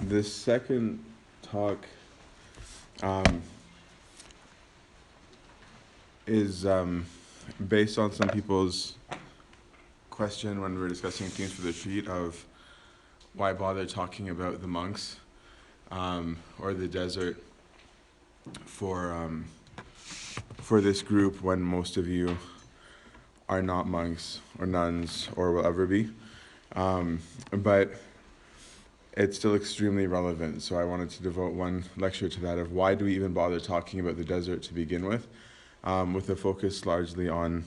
This second talk um, is based on some people's question when we were discussing themes for the retreat of why bother talking about the monks or the desert for this group when most of you are not monks or nuns or will ever be. But it's still extremely relevant, so I wanted to devote one lecture to that of why do we even bother talking about the desert to begin with a focus largely on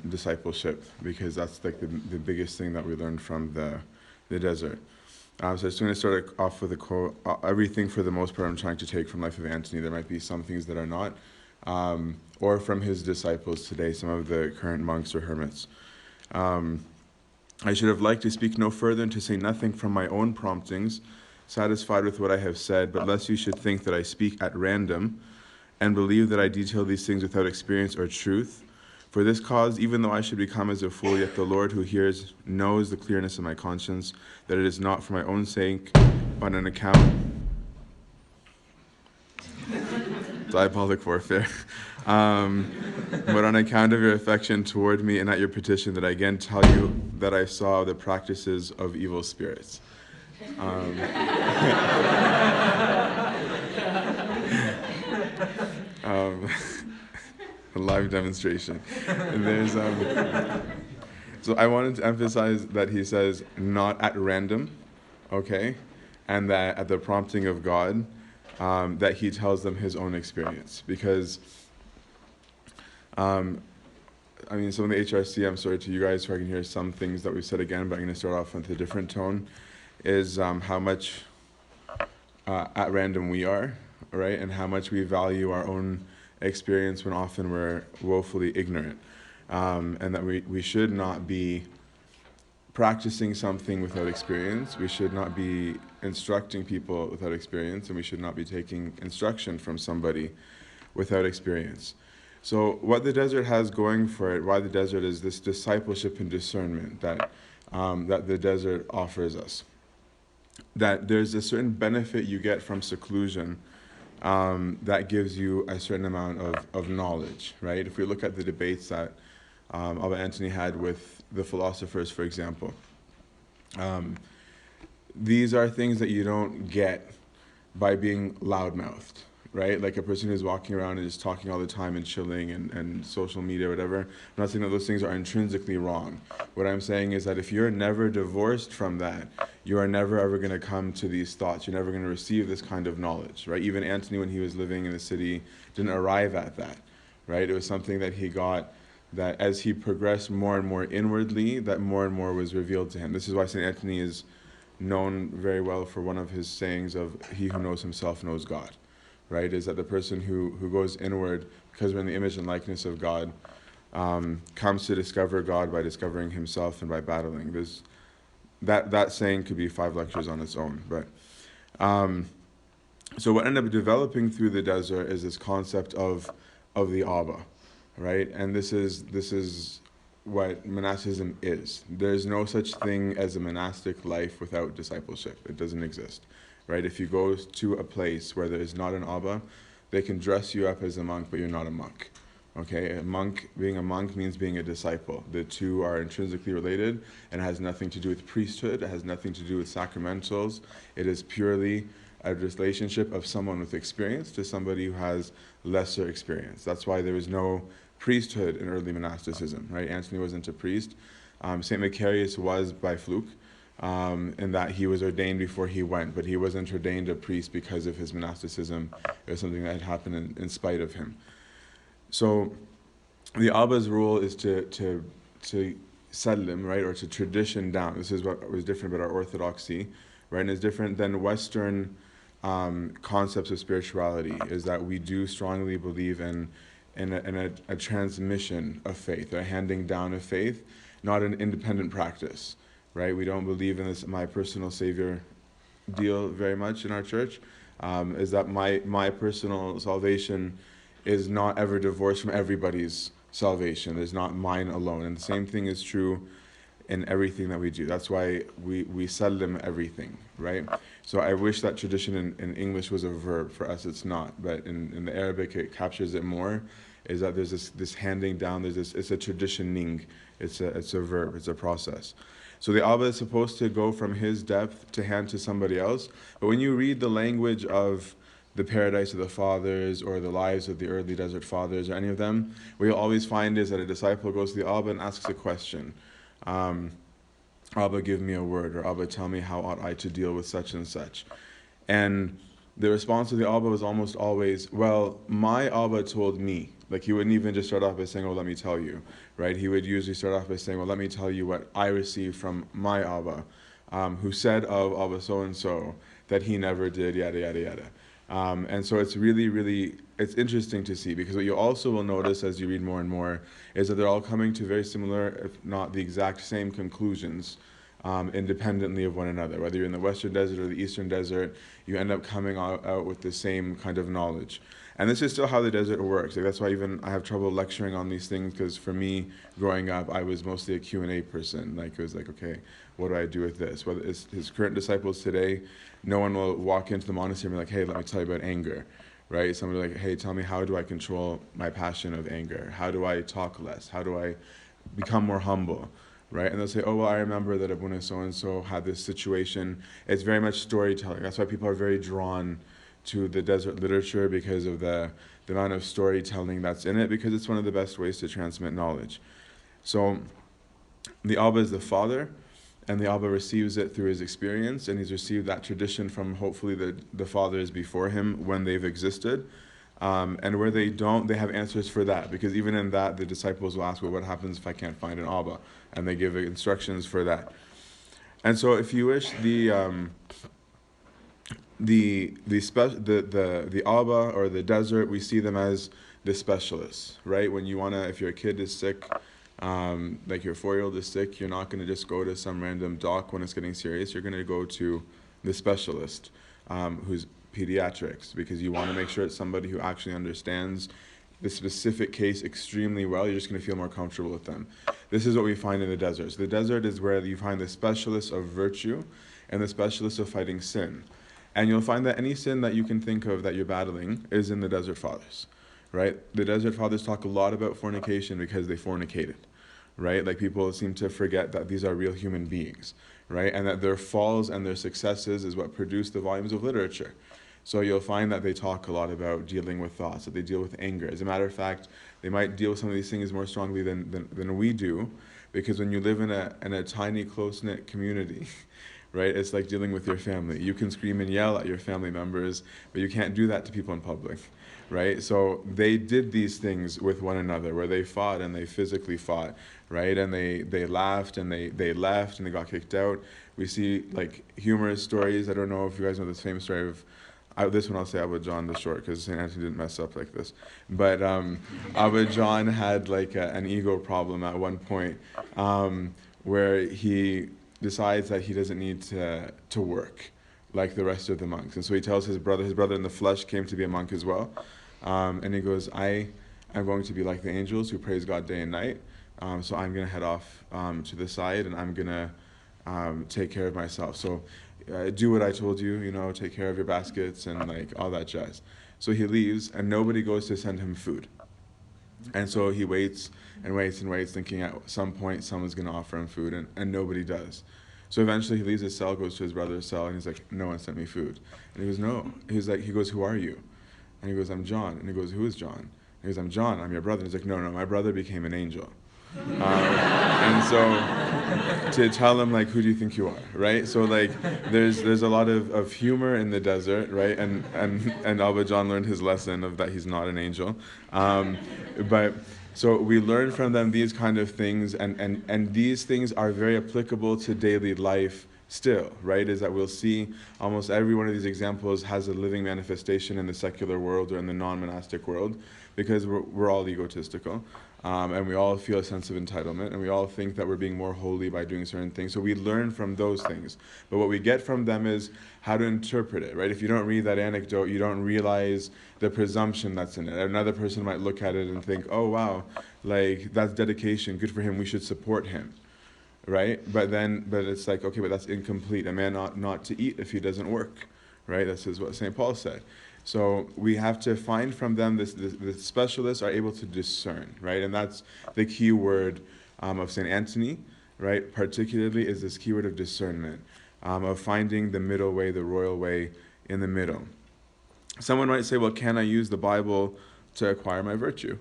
discipleship, because that's like the biggest thing that we learned from the desert. So I'm just going to start off with a quote. Everything for the most part I'm trying to take from Life of Antony. There might be some things that are not, or from his disciples today, some of the current monks or hermits. I should have liked to speak no further and to say nothing from my own promptings, satisfied with what I have said, but lest you should think that I speak at random, and believe that I detail these things without experience or truth. For this cause, even though I should become as a fool, yet the Lord who hears knows the clearness of my conscience, that it is not for my own sake, but on account diabolic warfare. But on account of your affection toward me and at your petition, that I again tell you that I saw the practices of evil spirits. A live demonstration. And there's so I wanted to emphasize that he says not at random, okay, and that at the prompting of God, that he tells them his own experience, because some of the HRC, I'm sorry to you guys who I can hear some things that we've said again, but I'm going to start off with a different tone, is how much at random we are, right, and how much we value our own experience when often we're woefully ignorant, and that we should not be practicing something without experience. We should not be instructing people without experience, and we should not be taking instruction from somebody without experience. So what the desert has going for it, why the desert, is this discipleship and discernment that the desert offers us. That there's a certain benefit you get from seclusion that gives you a certain amount of knowledge, right? If we look at the debates that Antony had with the philosophers, for example, these are things that you don't get by being loudmouthed, right? Like a person who's walking around and just talking all the time and chilling and social media or whatever. I'm not saying that those things are intrinsically wrong. What I'm saying is that if you're never divorced from that, you are never ever going to come to these thoughts. You're never going to receive this kind of knowledge, right? Even Antony, when he was living in the city, didn't arrive at that, right? It was something that he got, that as he progressed more and more inwardly, that more and more was revealed to him. This is why St. Antony is known very well for one of his sayings of, he who knows himself knows God, right? Is that the person who goes inward, because we're in the image and likeness of God, comes to discover God by discovering himself and by battling. That saying could be 5 lectures on its own. But so what ended up developing through the desert is this concept of the Abba, right? And this is what monasticism is. There's no such thing as a monastic life without discipleship. It doesn't exist, right? If you go to a place where there is not an Abba, they can dress you up as a monk, but you're not a monk. Okay, being a monk means being a disciple. The two are intrinsically related, and it has nothing to do with priesthood. It has nothing to do with sacramentals. It is purely a relationship of someone with experience to somebody who has lesser experience. That's why there was no priesthood in early monasticism, right? Antony wasn't a priest. St. Macarius was by fluke, in that he was ordained before he went, but he wasn't ordained a priest because of his monasticism. It was something that had happened in spite of him. So the Abba's rule is to sallim, right, or to tradition down. This is what was different about our orthodoxy, right, and it's different than Western concepts of spirituality, is that we do strongly believe in a transmission of faith, a handing down of faith, not an independent practice, right? We don't believe in this my personal savior deal very much in our church, is that my personal salvation is not ever divorced from everybody's salvation. It's not mine alone. And the same thing is true in everything that we do. That's why we sallim everything, right? So I wish that tradition in English was a verb. For us, it's not. But in the Arabic, it captures it more, is that there's this handing down, it's a traditioning, it's a verb, it's a process. So the Abba is supposed to go from his depth to hand to somebody else. But when you read the language of the paradise of the fathers or the lives of the early desert fathers or any of them, what you'll always find is that a disciple goes to the Abba and asks a question. Abba, give me a word, or Abba, tell me how ought I to deal with such and such. And the response of the Abba was almost always, well, my Abba told me. Like, he wouldn't even just start off by saying, oh, let me tell you, right? He would usually start off by saying, well, let me tell you what I received from my Abba, who said of Abba so-and-so that he never did, yada, yada, yada. And so it's really, it's interesting to see, because what you also will notice as you read more and more is that they're all coming to very similar, if not the exact same conclusions, independently of one another. Whether you're in the Western Desert or the Eastern Desert, you end up coming out with the same kind of knowledge. And this is still how the desert works. Like, that's why even I have trouble lecturing on these things, because for me, growing up, I was mostly a Q&A person. Like, it was like, okay, what do I do with this? Whether it's his current disciples today, no one will walk into the monastery and be like, hey, let me tell you about anger, right? Somebody like, hey, tell me, how do I control my passion of anger? How do I talk less? How do I become more humble, right? And they'll say, oh, well, I remember that Abuna so-and-so had this situation. It's very much storytelling. That's why people are very drawn to the desert literature, because of the amount of storytelling that's in it, because it's one of the best ways to transmit knowledge. So the Abba is the father, and the Abba receives it through his experience, and he's received that tradition from hopefully the fathers before him when they've existed. And where they don't, they have answers for that, because even in that, the disciples will ask, well, what happens if I can't find an Abba? And they give instructions for that. And so if you wish, the Abba or the desert, we see them as the specialists, right? When you wanna, if your kid is sick, like your 4-year-old is sick, you're not gonna just go to some random doc when it's getting serious. You're gonna go to the specialist, who's pediatrics, because you want to make sure it's somebody who actually understands the specific case extremely well. You're just going to feel more comfortable with them. This is what we find in the desert. So the desert is where you find the specialists of virtue and the specialists of fighting sin. And you'll find that any sin that you can think of that you're battling is in the desert fathers, right? The desert fathers talk a lot about fornication because they fornicated, right? Like, people seem to forget that these are real human beings, right? And that their falls and their successes is what produce the volumes of literature. So you'll find that they talk a lot about dealing with thoughts, that they deal with anger. As a matter of fact, they might deal with some of these things more strongly than we do, because when you live in a tiny, close-knit community, right, it's like dealing with your family. You can scream and yell at your family members, but you can't do that to people in public, right? So they did these things with one another, where they fought and they physically fought, right? And they laughed and they left and they got kicked out. We see, like, humorous stories. I don't know if you guys know this famous story of, this one I'll say Abba John the short, because St. Antony didn't mess up like this. But Abba John had like an ego problem at one point, where he decides that he doesn't need to work like the rest of the monks. And so he tells his brother in the flesh came to be a monk as well. And he goes, I'm going to be like the angels who praise God day and night. So I'm going to head off to the side, and I'm going to take care of myself. So do what I told you, take care of your baskets and like all that jazz. So he leaves, and nobody goes to send him food. And so he waits and waits and waits, thinking at some point someone's going to offer him food, and nobody does. So eventually he leaves his cell, goes to his brother's cell, and he's like, no one sent me food. And he goes, no. He goes, who are you? And he goes, I'm John. And he goes, who is John? And he goes, I'm John, I'm your brother. And he's like, no, my brother became an angel. And so to tell him, like, who do you think you are, right? So like there's a lot of humor in the desert, right? And Abba John learned his lesson of that he's not an angel. But so we learn from them these kind of things, and these things are very applicable to daily life still, right? Is that we'll see almost every one of these examples has a living manifestation in the secular world or in the non-monastic world, because we're all egotistical. And we all feel a sense of entitlement, and we all think that we're being more holy by doing certain things. So we learn from those things. But what we get from them is how to interpret it, right? If you don't read that anecdote, you don't realize the presumption that's in it. Another person might look at it and think, oh, wow, like, that's dedication. Good for him. We should support him, right? But it's like, okay, but that's incomplete. A man ought not to eat if he doesn't work, right? This is what St. Paul said. So we have to find from them the specialists are able to discern, right? And that's the key word of St. Antony, right? Particularly is this keyword of discernment, of finding the middle way, the royal way in the middle. Someone might say, well, can I use the Bible to acquire my virtue?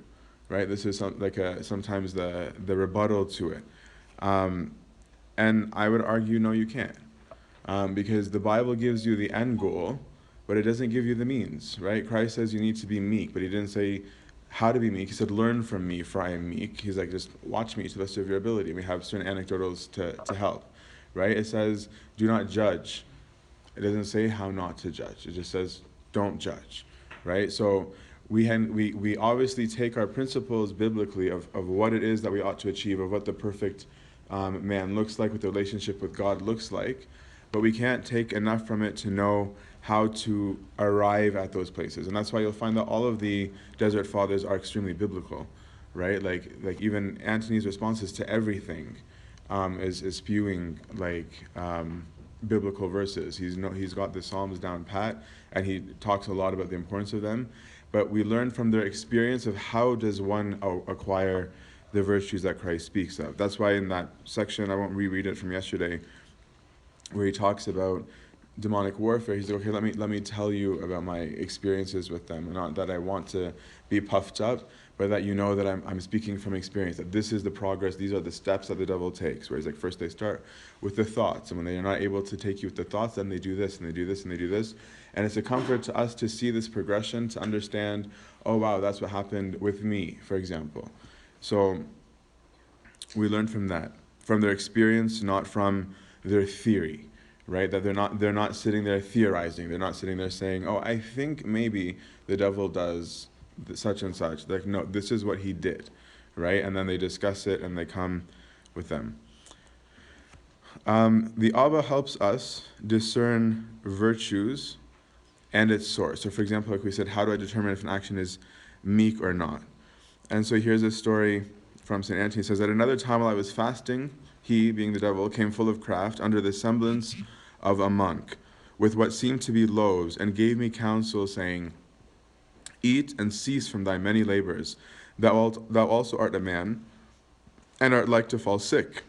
Right? This is sometimes the rebuttal to it. And I would argue, no, you can't. Because the Bible gives you the end goal, but it doesn't give you the means, right? Christ says you need to be meek, but he didn't say how to be meek. He said, learn from me, for I am meek. He's like, just watch me to the best of your ability. We have certain anecdotals to help, right? It says, do not judge. It doesn't say how not to judge. It just says, don't judge, right? So we obviously take our principles biblically of what it is that we ought to achieve, of what the perfect man looks like, what the relationship with God looks like, but we can't take enough from it to know how to arrive at those places. And that's why you'll find that all of the Desert Fathers are extremely biblical, right? Like even Antony's responses to everything is spewing biblical verses. He's got the Psalms down pat, and he talks a lot about the importance of them. But we learn from their experience of how does one acquire the virtues that Christ speaks of. That's why in that section, I won't reread it from yesterday, where he talks about demonic warfare, he's like, okay, let me tell you about my experiences with them. Not that I want to be puffed up, but that you know that I'm speaking from experience, that this is the progress, these are the steps that the devil takes. Whereas like first they start with the thoughts, and when they are not able to take you with the thoughts, then they do this, and they do this, and they do this. And it's a comfort to us to see this progression, to understand, oh wow, that's what happened with me, for example. So we learn from that, from their experience, not from their theory, right? That they're not sitting there theorizing. They're not sitting there saying, oh, I think maybe the devil does such and such. Like, no, this is what he did, right? And then they discuss it and they come with them. The Abba helps us discern virtues and its source. So for example, like we said, how do I determine if an action is meek or not? And so here's a story from St. Antony. It says, at another time while I was fasting, he, being the devil, came full of craft under the semblance of a monk, with what seemed to be loaves, and gave me counsel, saying, eat and cease from thy many labors. Thou also art a man, and art like to fall sick.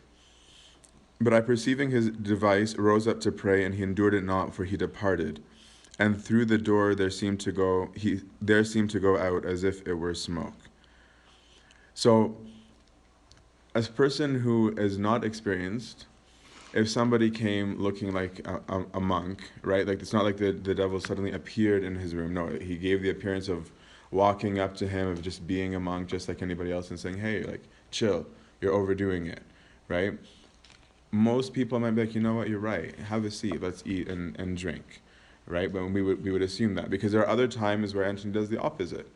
But I, perceiving his device, rose up to pray, and he endured it not, for he departed. And through the door there seemed to go out as if it were smoke. So, as a person who is not experienced, if somebody came looking like a monk, right? Like, it's not like the devil suddenly appeared in his room. No, he gave the appearance of walking up to him, of just being a monk, just like anybody else, and saying, hey, like, chill, you're overdoing it, right? Most people might be like, you know what, you're right, have a seat, let's eat and drink, right? But we would assume that, because there are other times where Antony does the opposite,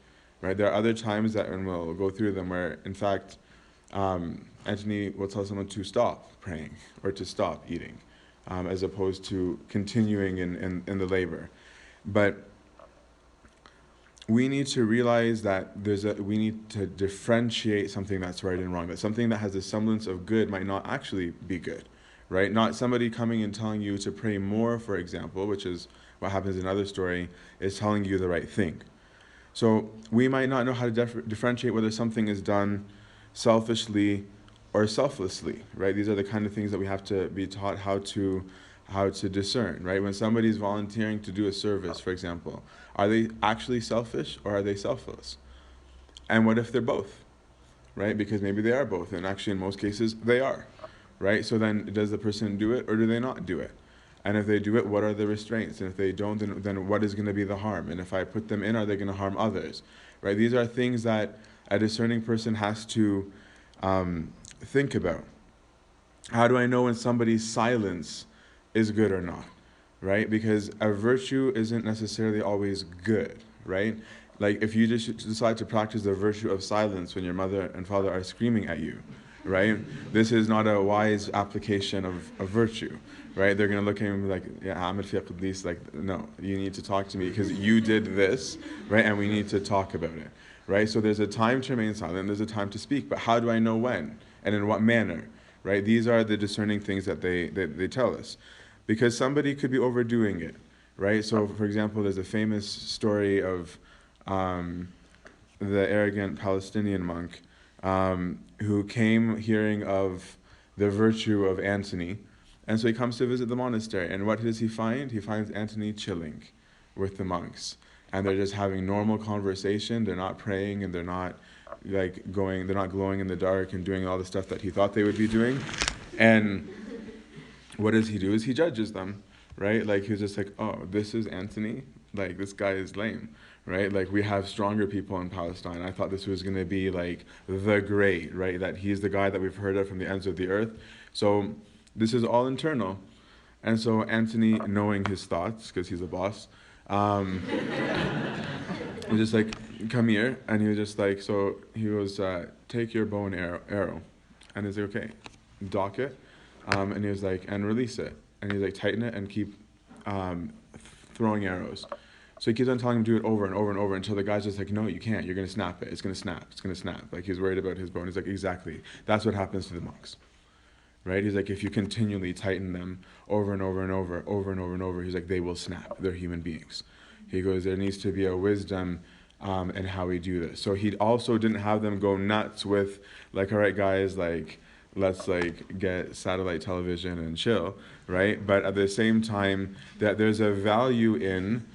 right? There are other times that, and we'll go through them, where, in fact, Antony will tell someone to stop praying or to stop eating, as opposed to continuing in the labor. But we need to realize that we need to differentiate something that's right and wrong, that something that has a semblance of good might not actually be good, right? Not somebody coming and telling you to pray more, for example, which is what happens in another story, is telling you the right thing. So we might not know how to differentiate whether something is done selfishly or selflessly, right? These are the kind of things that we have to be taught how to discern, right? When somebody's volunteering to do a service, for example, are they actually selfish or are they selfless? And what if they're both, right? Because maybe they are both, and actually in most cases they are, right? So then does the person do it or do they not do it? And if they do it, what are the restraints? And if they don't, then what is going to be the harm? And if I put them in, are they going to harm others, right? These are things that a discerning person has to think about. How do I know when somebody's silence is good or not, right? Because a virtue isn't necessarily always good, right? Like if you just decide to practice the virtue of silence when your mother and father are screaming at you, right? This is not a wise application of virtue, right? They're going to look at him and be like, yeah, Amir fi Qadis, like, no, you need to talk to me because you did this, right? And we need to talk about it, right? So there's a time to remain silent, there's a time to speak, but how do I know when and in what manner, right? These are the discerning things that they tell us. Because somebody could be overdoing it, right? So, for example, there's a famous story of the arrogant Palestinian monk who came hearing of the virtue of Antony. And so he comes to visit the monastery. And what does he find? He finds Antony chilling with the monks. And they're just having normal conversation. They're not praying and they're not they're not glowing in the dark and doing all the stuff that he thought they would be doing. And what does he do? Is he judges them, right? Like he's just like, oh, this is Antony? Like this guy is lame, right? Like we have stronger people in Palestine. I thought this was going to be like the great, right? That he's the guy that we've heard of from the ends of the earth. So this is all internal. And so Antony, knowing his thoughts, because he's a boss, he's just like, come here. And he was just like, so he was, take your bow and arrow. And he's like, okay, dock it. And he was like, and release it. And he's like, tighten it and keep throwing arrows. So he keeps on telling him to do it over and over and over until the guy's just like, no, you can't. You're going to snap it. It's going to snap. It's going to snap. Like he's worried about his bow. And he's like, exactly. That's what happens to the monks. Right? He's like, if you continually tighten them over and over and over, over and over and over, he's like, they will snap. They're human beings. He goes, there needs to be a wisdom in how we do this. So he also didn't have them go nuts with, like, all right, guys, like, let's like get satellite television and chill, right? But at the same time, that there's a value in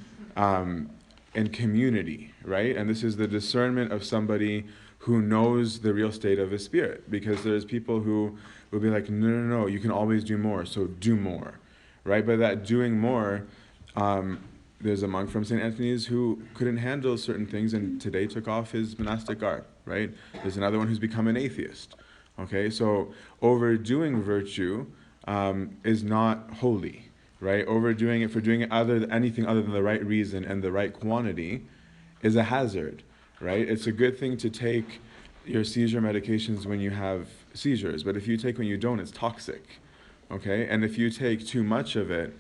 community, right? And this is the discernment of somebody who knows the real state of his spirit, because there's people who will be like, no, no, no, you can always do more, so do more, right? But that doing more, there's a monk from St. Antony's who couldn't handle certain things and today took off his monastic garb, right? There's another one who's become an atheist. Okay, so overdoing virtue is not holy, right? Overdoing it for doing it anything other than the right reason and the right quantity is a hazard, right? It's a good thing to take your seizure medications when you have seizures, but if you take when you don't, it's toxic, okay? And if you take too much of it,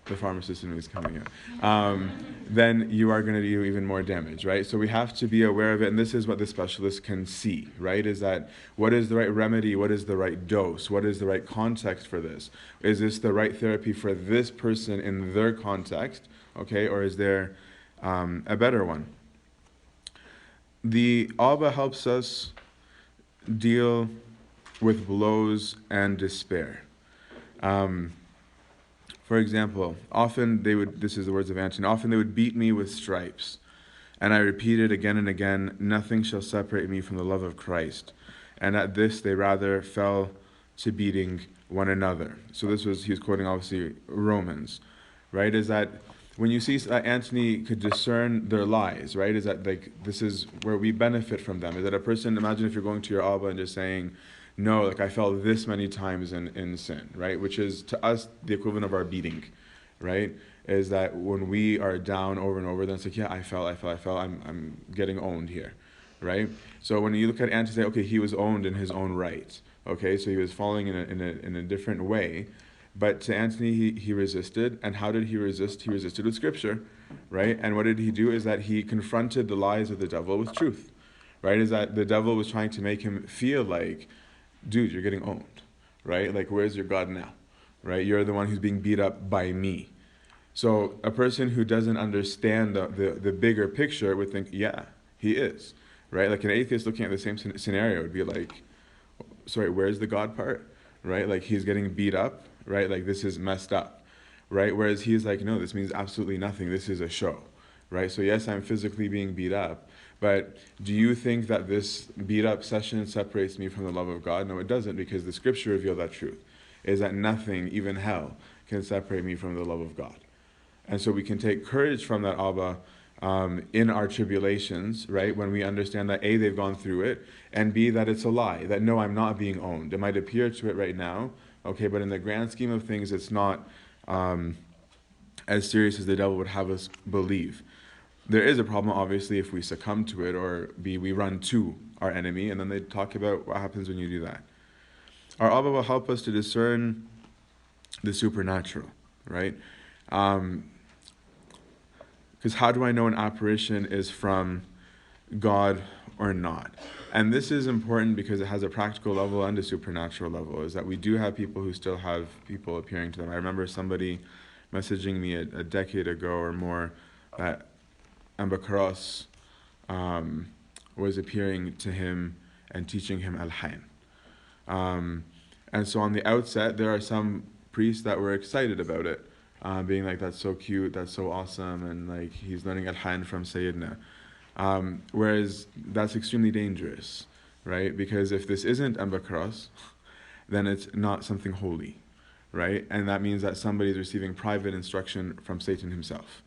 the pharmacist is coming in, then you are going to do even more damage, right? So we have to be aware of it, and this is what the specialist can see, right? Is that what is the right remedy? What is the right dose? What is the right context for this? Is this the right therapy for this person in their context, okay? Or is there a better one? The Abba helps us deal with blows and despair. For example, often this is the words of Antony, often they would beat me with stripes. And I repeated again and again, nothing shall separate me from the love of Christ. And at this they rather fell to beating one another. So he was quoting obviously Romans, right? Is that when you see that Antony could discern their lies, right? Is that like, this is where we benefit from them. Is that a person, imagine if you're going to your Abba and just saying, no, like I fell this many times in sin, right? Which is to us the equivalent of our beating, right? Is that when we are down over and over, then it's like, yeah, I fell, I'm getting owned here, right? So when you look at Antony, say, okay, he was owned in his own right, okay? So he was falling in a different way. But to Antony, he resisted. And how did he resist? He resisted with Scripture, right? And what did he do? Is that he confronted the lies of the devil with truth, right? Is that the devil was trying to make him feel like, dude, you're getting owned, right? Like, where's your God now, right? You're the one who's being beat up by me. So a person who doesn't understand the bigger picture would think, yeah, he is, right? Like an atheist looking at the same scenario would be like, sorry, where's the God part, right? Like he's getting beat up, right? Like this is messed up, right? Whereas he's like, no, this means absolutely nothing. This is a show, right? So yes, I'm physically being beat up, but do you think that this beat up session separates me from the love of God? No, it doesn't, because the Scripture revealed that truth, is that nothing, even hell, can separate me from the love of God. And so we can take courage from that Abba in our tribulations, right? When we understand that A, they've gone through it, and B, that it's a lie, that no, I'm not being owned. It might appear to it right now, okay, but in the grand scheme of things, it's not as serious as the devil would have us believe. There is a problem, obviously, if we succumb to it, or B, we run to our enemy, and then they talk about what happens when you do that. Our Abba will help us to discern the supernatural, right? Because how do I know an apparition is from God or not. And this is important because it has a practical level and a supernatural level, is that we do have people who still have people appearing to them. I remember somebody messaging me a decade ago or more that Ambakaros was appearing to him and teaching him Al-Hayn. And so on the outset, there are some priests that were excited about it, being like, that's so cute, that's so awesome, and like he's learning Al-Hayn from Sayyidina. Whereas that's extremely dangerous, right? Because if this isn't Ambakaros, then it's not something holy, right? And that means that somebody is receiving private instruction from Satan himself,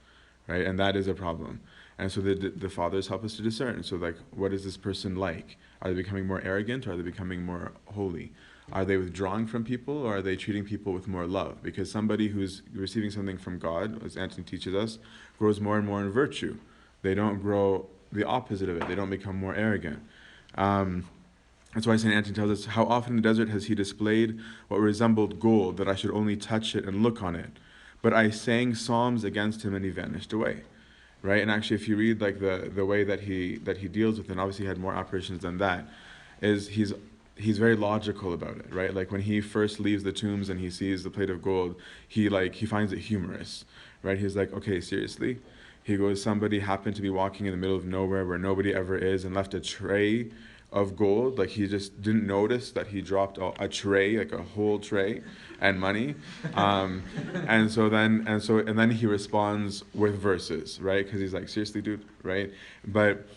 right? And that is a problem. And so the fathers help us to discern. So like, what is this person like? Are they becoming more arrogant, or are they becoming more holy? Are they withdrawing from people, or are they treating people with more love? Because somebody who's receiving something from God, as Antony teaches us, grows more and more in virtue. They don't grow the opposite of it. They don't become more arrogant. That's why St. Antony tells us, how often in the desert has he displayed what resembled gold, that I should only touch it and look on it. But I sang psalms against him, and he vanished away. Right? And actually, if you read like the way that he deals with it, and obviously he had more apparitions than that, is he's very logical about it, right? Like when he first leaves the tombs and he sees the plate of gold, he finds it humorous, right? He's like, okay, seriously? He goes, somebody happened to be walking in the middle of nowhere where nobody ever is and left a tray of gold. Like he just didn't notice that he dropped a tray, like a whole tray, and money. And then he responds with verses, right? Because he's like, seriously, dude, right? But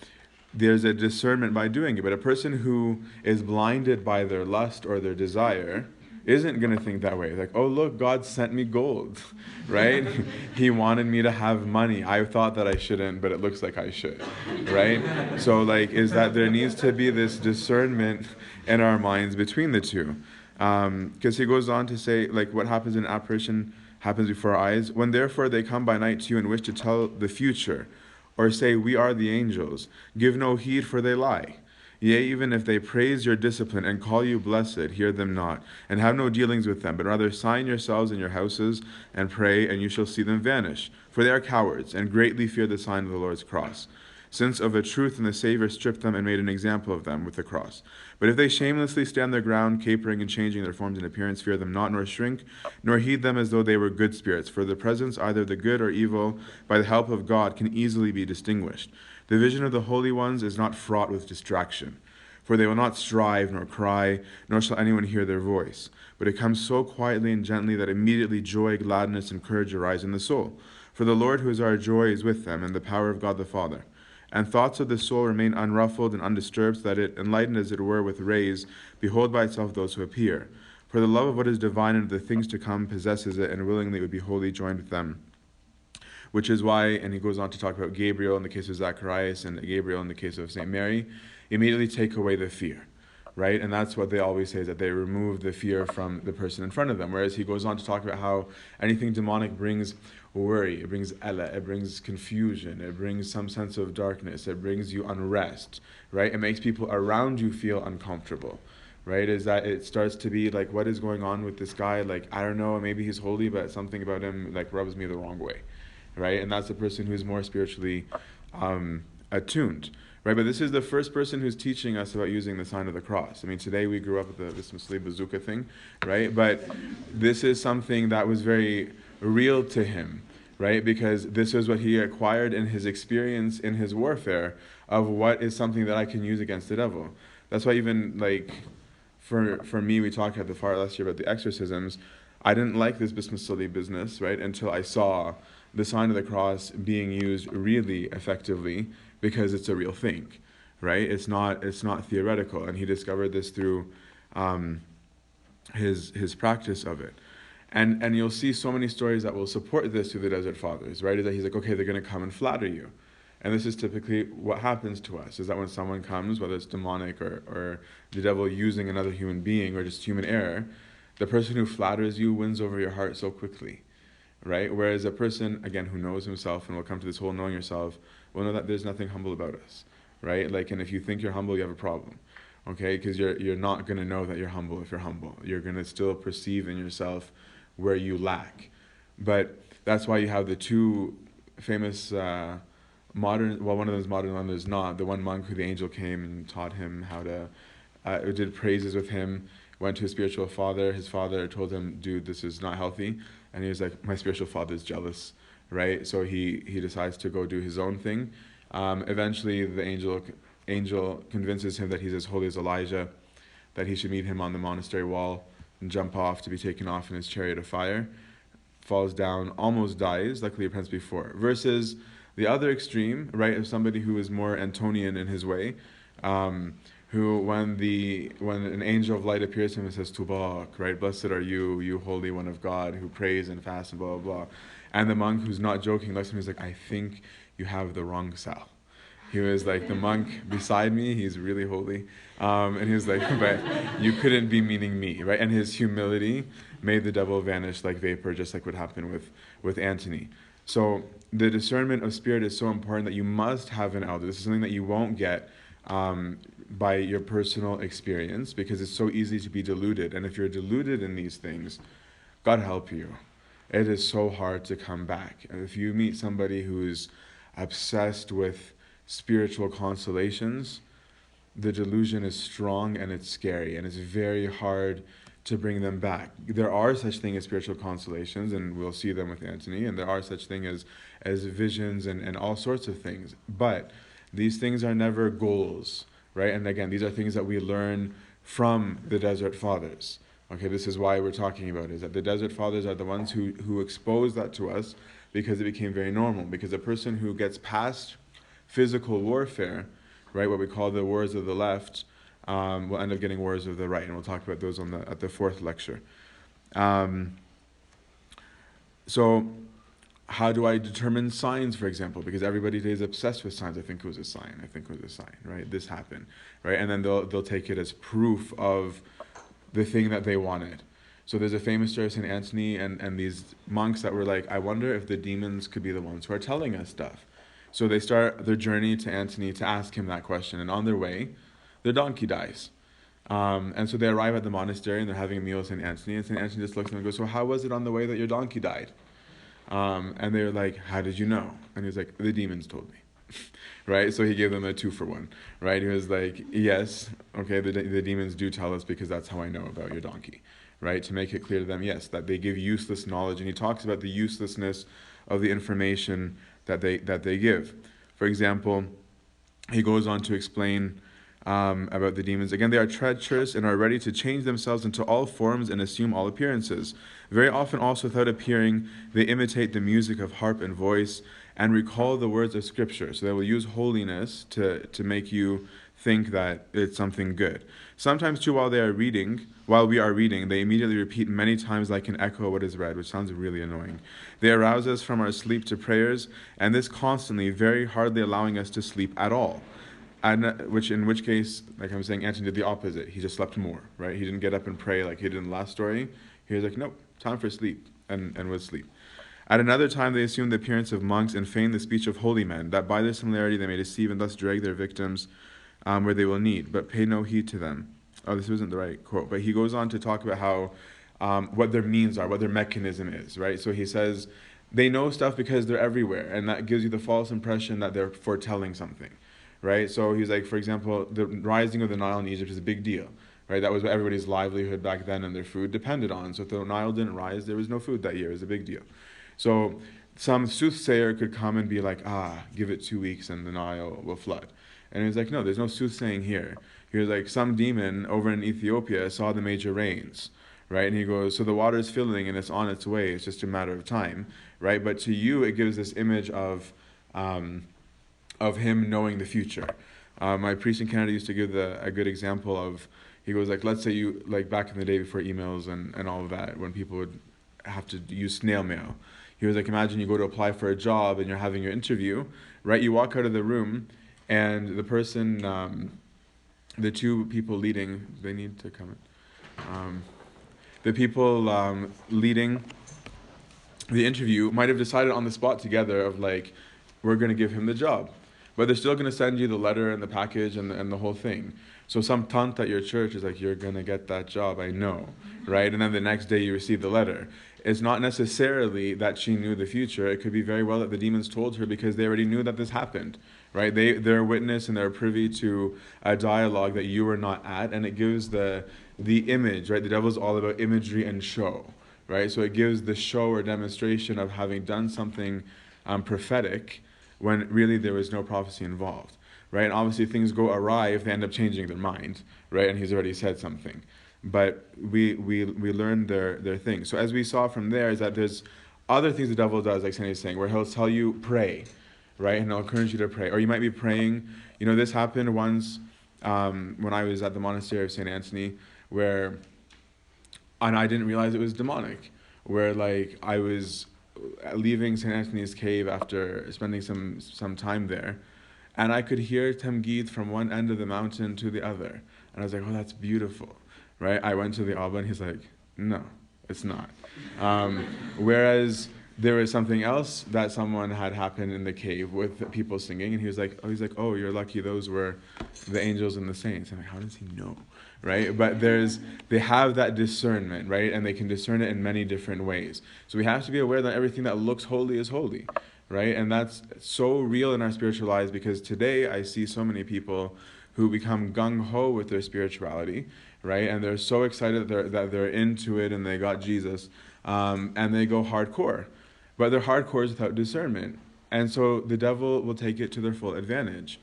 there's a discernment by doing it. But a person who is blinded by their lust or their desire isn't going to think that way. Like, oh, look, God sent me gold, right? He wanted me to have money. I thought that I shouldn't, but it looks like I should, right? So, like, is that there needs to be this discernment in our minds between the two. Because he goes on to say, like, what happens in apparition happens before our eyes. When therefore they come by night to you and wish to tell the future, or say, we are the angels, give no heed, for they lie. Yea, even if they praise your discipline and call you blessed, hear them not, and have no dealings with them, but rather sign yourselves in your houses and pray, and you shall see them vanish. For they are cowards, and greatly fear the sign of the Lord's cross. Since of a truth and the Savior stripped them and made an example of them with the cross. But if they shamelessly stand their ground, capering and changing their forms and appearance, fear them not, nor shrink, nor heed them as though they were good spirits. For the presence, either the good or evil, by the help of God, can easily be distinguished. The vision of the holy ones is not fraught with distraction. For they will not strive, nor cry, nor shall anyone hear their voice. But it comes so quietly and gently that immediately joy, gladness, and courage arise in the soul. For the Lord, who is our joy, is with them, and the power of God the Father. And thoughts of the soul remain unruffled and undisturbed, so that it, enlightened as it were with rays, behold by itself those who appear. For the love of what is divine and of the things to come possesses it, and willingly it would be wholly joined with them. Which is why, and he goes on to talk about Gabriel in the case of Zacharias, and Gabriel in the case of St. Mary, immediately take away the fear, right? And that's what they always say, is that they remove the fear from the person in front of them. Whereas he goes on to talk about how anything demonic brings worry, it brings ella, it brings confusion, it brings some sense of darkness, it brings you unrest, right? It makes people around you feel uncomfortable, right? Is that it starts to be like, what is going on with this guy? Like, I don't know, maybe he's holy, but something about him like rubs me the wrong way, right? And that's the person who's more spiritually attuned, right? But this is the first person who's teaching us about using the sign of the cross. I mean, today we grew up with this Muslim bazooka thing, right? But this is something that was very real to him, right? Because this is what he acquired in his experience in his warfare of what is something that I can use against the devil. That's why even like for me, we talked at the far last year about the exorcisms. I didn't like this Bismillah business, right, until I saw the sign of the cross being used really effectively, because it's a real thing, right? It's not theoretical, and he discovered this through his practice of it. And you'll see so many stories that will support this through the Desert Fathers, right? Is that he's like, okay, they're going to come and flatter you. And this is typically what happens to us, is that when someone comes, whether it's demonic or the devil using another human being or just human error, the person who flatters you wins over your heart so quickly, right? Whereas a person, again, who knows himself, and will come to this whole knowing yourself, will know that there's nothing humble about us, right? Like, and if you think you're humble, you have a problem, okay? Because you're not going to know that you're humble if you're humble. You're going to still perceive in yourself where you lack. But that's why you have the two famous modern, well, one of them is modern, one of them is not. The one monk who the angel came and taught him how to, did praises with him, went to his spiritual father. His father told him, dude, this is not healthy. And he was like, my spiritual father is jealous, right? So he decides to go do his own thing. Eventually, the angel convinces him that he's as holy as Elijah, that he should meet him on the monastery wall and jump off to be taken off in his chariot of fire. Falls down, almost dies, luckily it repents before. Versus the other extreme, right, of somebody who is more Antonian in his way, who when an angel of light appears to him and says, Tubak, right, blessed are you, you holy one of God, who prays and fasts and blah, blah, blah. And the monk who's not joking looks at him and he's like, I think you have the wrong cell. He was like, the monk beside me, he's really holy. And he was like, but you couldn't be meaning me, right? And his humility made the devil vanish like vapor, just like what happened with Antony. So the discernment of spirit is so important that you must have an elder. This is something that you won't get by your personal experience, because it's so easy to be deluded. And if you're deluded in these things, God help you. It is so hard to come back. And if you meet somebody who's obsessed with spiritual consolations, the delusion is strong and it's scary, and it's very hard to bring them back. There are such things as spiritual consolations, and we'll see them with Antony, and there are such things as visions and all sorts of things. But these things are never goals, right? And again, these are things that we learn from the Desert Fathers. Okay, this is why we're talking about it, is that the Desert Fathers are the ones who exposed that to us, because it became very normal. Because a person who gets past physical warfare, right, what we call the wars of the left, will end up getting wars of the right, and we'll talk about those at the fourth lecture. So how do I determine signs, for example? Because everybody today is obsessed with signs. I think it was a sign, right? This happened, right? And then they'll take it as proof of the thing that they wanted. So there's a famous story of St. Antony and these monks that were like, I wonder if the demons could be the ones who are telling us stuff. So they start their journey to Antony to ask him that question, and on their way, their donkey dies. And so they arrive at the monastery, and they're having a meal with St. Antony, and St. Antony just looks at them and goes, so how was it on the way that your donkey died? And they're like, how did you know? And he was like, the demons told me. Right? So he gave them a 2-for-1. Right? He was like, yes, okay, the demons do tell us, because that's how I know about your donkey. Right? To make it clear to them, yes, that they give useless knowledge. And he talks about the uselessness of the information that they give. For example, he goes on to explain about the demons. Again, they are treacherous and are ready to change themselves into all forms and assume all appearances. Very often also without appearing, they imitate the music of harp and voice and recall the words of Scripture. So they will use holiness to make you think that it's something good. Sometimes too, while we are reading, they immediately repeat many times like an echo what is read, which sounds really annoying. They arouse us from our sleep to prayers, and this constantly, very hardly allowing us to sleep at all. And in which case, like I'm saying, Antony did the opposite. He just slept more, right? He didn't get up and pray like he did in the last story. He was like, nope, time for sleep, and would sleep. At another time, they assumed the appearance of monks and feigned the speech of holy men, that by their similarity they may deceive and thus drag their victims where they will need, but pay no heed to them. Oh, this isn't the right quote, but he goes on to talk about how what their means are, what their mechanism is, right? So he says they know stuff because they're everywhere, and that gives you the false impression that they're foretelling something, right? So he's like, for example, the rising of the Nile in Egypt is a big deal, right? That was what everybody's livelihood back then and their food depended on. So if the Nile didn't rise, there was no food that year. It was a big deal. So some soothsayer could come and be like, give it 2 weeks and the Nile will flood. And he's like, no, there's no soothsaying here. He was like, some demon over in Ethiopia saw the major rains, right? And he goes, so the water is filling and it's on its way. It's just a matter of time, right? But to you, it gives this image of him knowing the future. My priest in Canada used to give a good example of, he goes like, let's say you, like back in the day before emails and all of that, when people would have to use snail mail. He was like, imagine you go to apply for a job and you're having your interview, right? You walk out of the room and the person, the two people leading, they need to come in. The people leading the interview might have decided on the spot together of like, we're going to give him the job. But they're still going to send you the letter and the package and the whole thing. So some tant at your church is like, you're going to get that job, I know, right? And then the next day you receive the letter. It's not necessarily that she knew the future. It could be very well that the demons told her because they already knew that this happened, right? They're witness and they're privy to a dialogue that you were not at, and it gives the image, right? The devil's all about imagery and show, right? So it gives the show or demonstration of having done something prophetic when really there was no prophecy involved, right? And obviously things go awry if they end up changing their mind, right? And he's already said something. But we learn their thing. So as we saw from there is that there's other things the devil does, like Sandy's saying, where he'll tell you pray, right? And he'll encourage you to pray. Or you might be praying. You know, this happened once when I was at the monastery of St. Antony, and I didn't realize it was demonic, where like I was leaving St. Antony's cave after spending some time there, and I could hear Tamgid from one end of the mountain to the other. And I was like, oh, that's beautiful. Right? I went to the Abba and he's like, no, it's not. Whereas there was something else that someone had happened in the cave with people singing, and he's like, oh, you're lucky. Those were the angels and the saints. I'm like, how does he know? Right? But they have that discernment, right? And they can discern it in many different ways. So we have to be aware that everything that looks holy is holy, right? And that's so real in our spiritual lives, because today I see so many people who become gung-ho with their spirituality, right? And they're so excited that they're into it and they got Jesus, and they go hardcore. But they're hardcores without discernment. And so the devil will take it to their full advantage.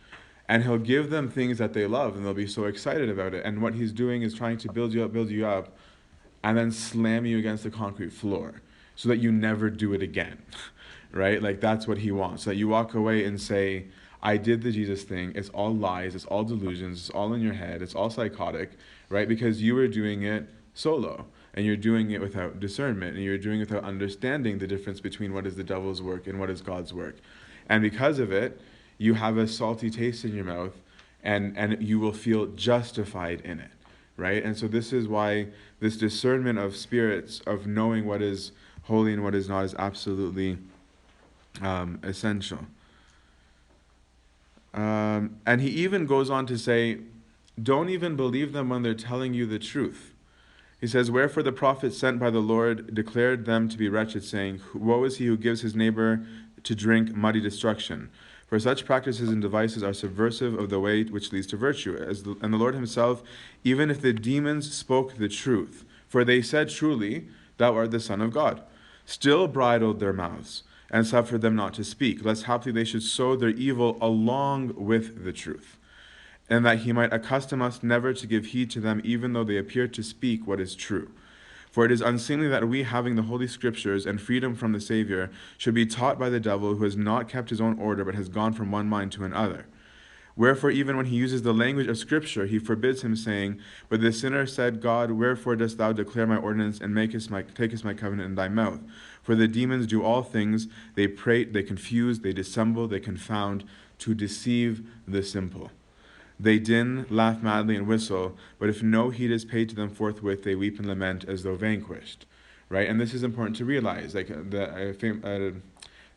And he'll give them things that they love, and they'll be so excited about it. And what he's doing is trying to build you up, and then slam you against the concrete floor so that you never do it again, right? Like that's what he wants. So that you walk away and say, I did the Jesus thing. It's all lies. It's all delusions. It's all in your head. It's all psychotic, right? Because you were doing it solo, and you're doing it without discernment, and you're doing it without understanding the difference between what is the devil's work and what is God's work. And because of it, you have a salty taste in your mouth, and you will feel justified in it, right? And so this is why this discernment of spirits, of knowing what is holy and what is not, is absolutely essential. And he even goes on to say, don't even believe them when they're telling you the truth. He says, wherefore the prophet sent by the Lord declared them to be wretched, saying, woe is he who gives his neighbor to drink muddy destruction. For such practices and devices are subversive of the way which leads to virtue. And the Lord himself, even if the demons spoke the truth, for they said truly, thou art the Son of God, still bridled their mouths, and suffered them not to speak, lest haply they should sow their evil along with the truth, and that he might accustom us never to give heed to them, even though they appear to speak what is true. For it is unseemly that we, having the Holy Scriptures and freedom from the Savior, should be taught by the devil, who has not kept his own order, but has gone from one mind to another. Wherefore, even when he uses the language of Scripture, he forbids him, saying, but the sinner said, God, wherefore dost thou declare my ordinance, and takest my covenant in thy mouth? For the demons do all things, they prate, they confuse, they dissemble, they confound, to deceive the simple. They din, laugh madly, and whistle, but if no heed is paid to them forthwith, they weep and lament as though vanquished. Right? And this is important to realize. Like an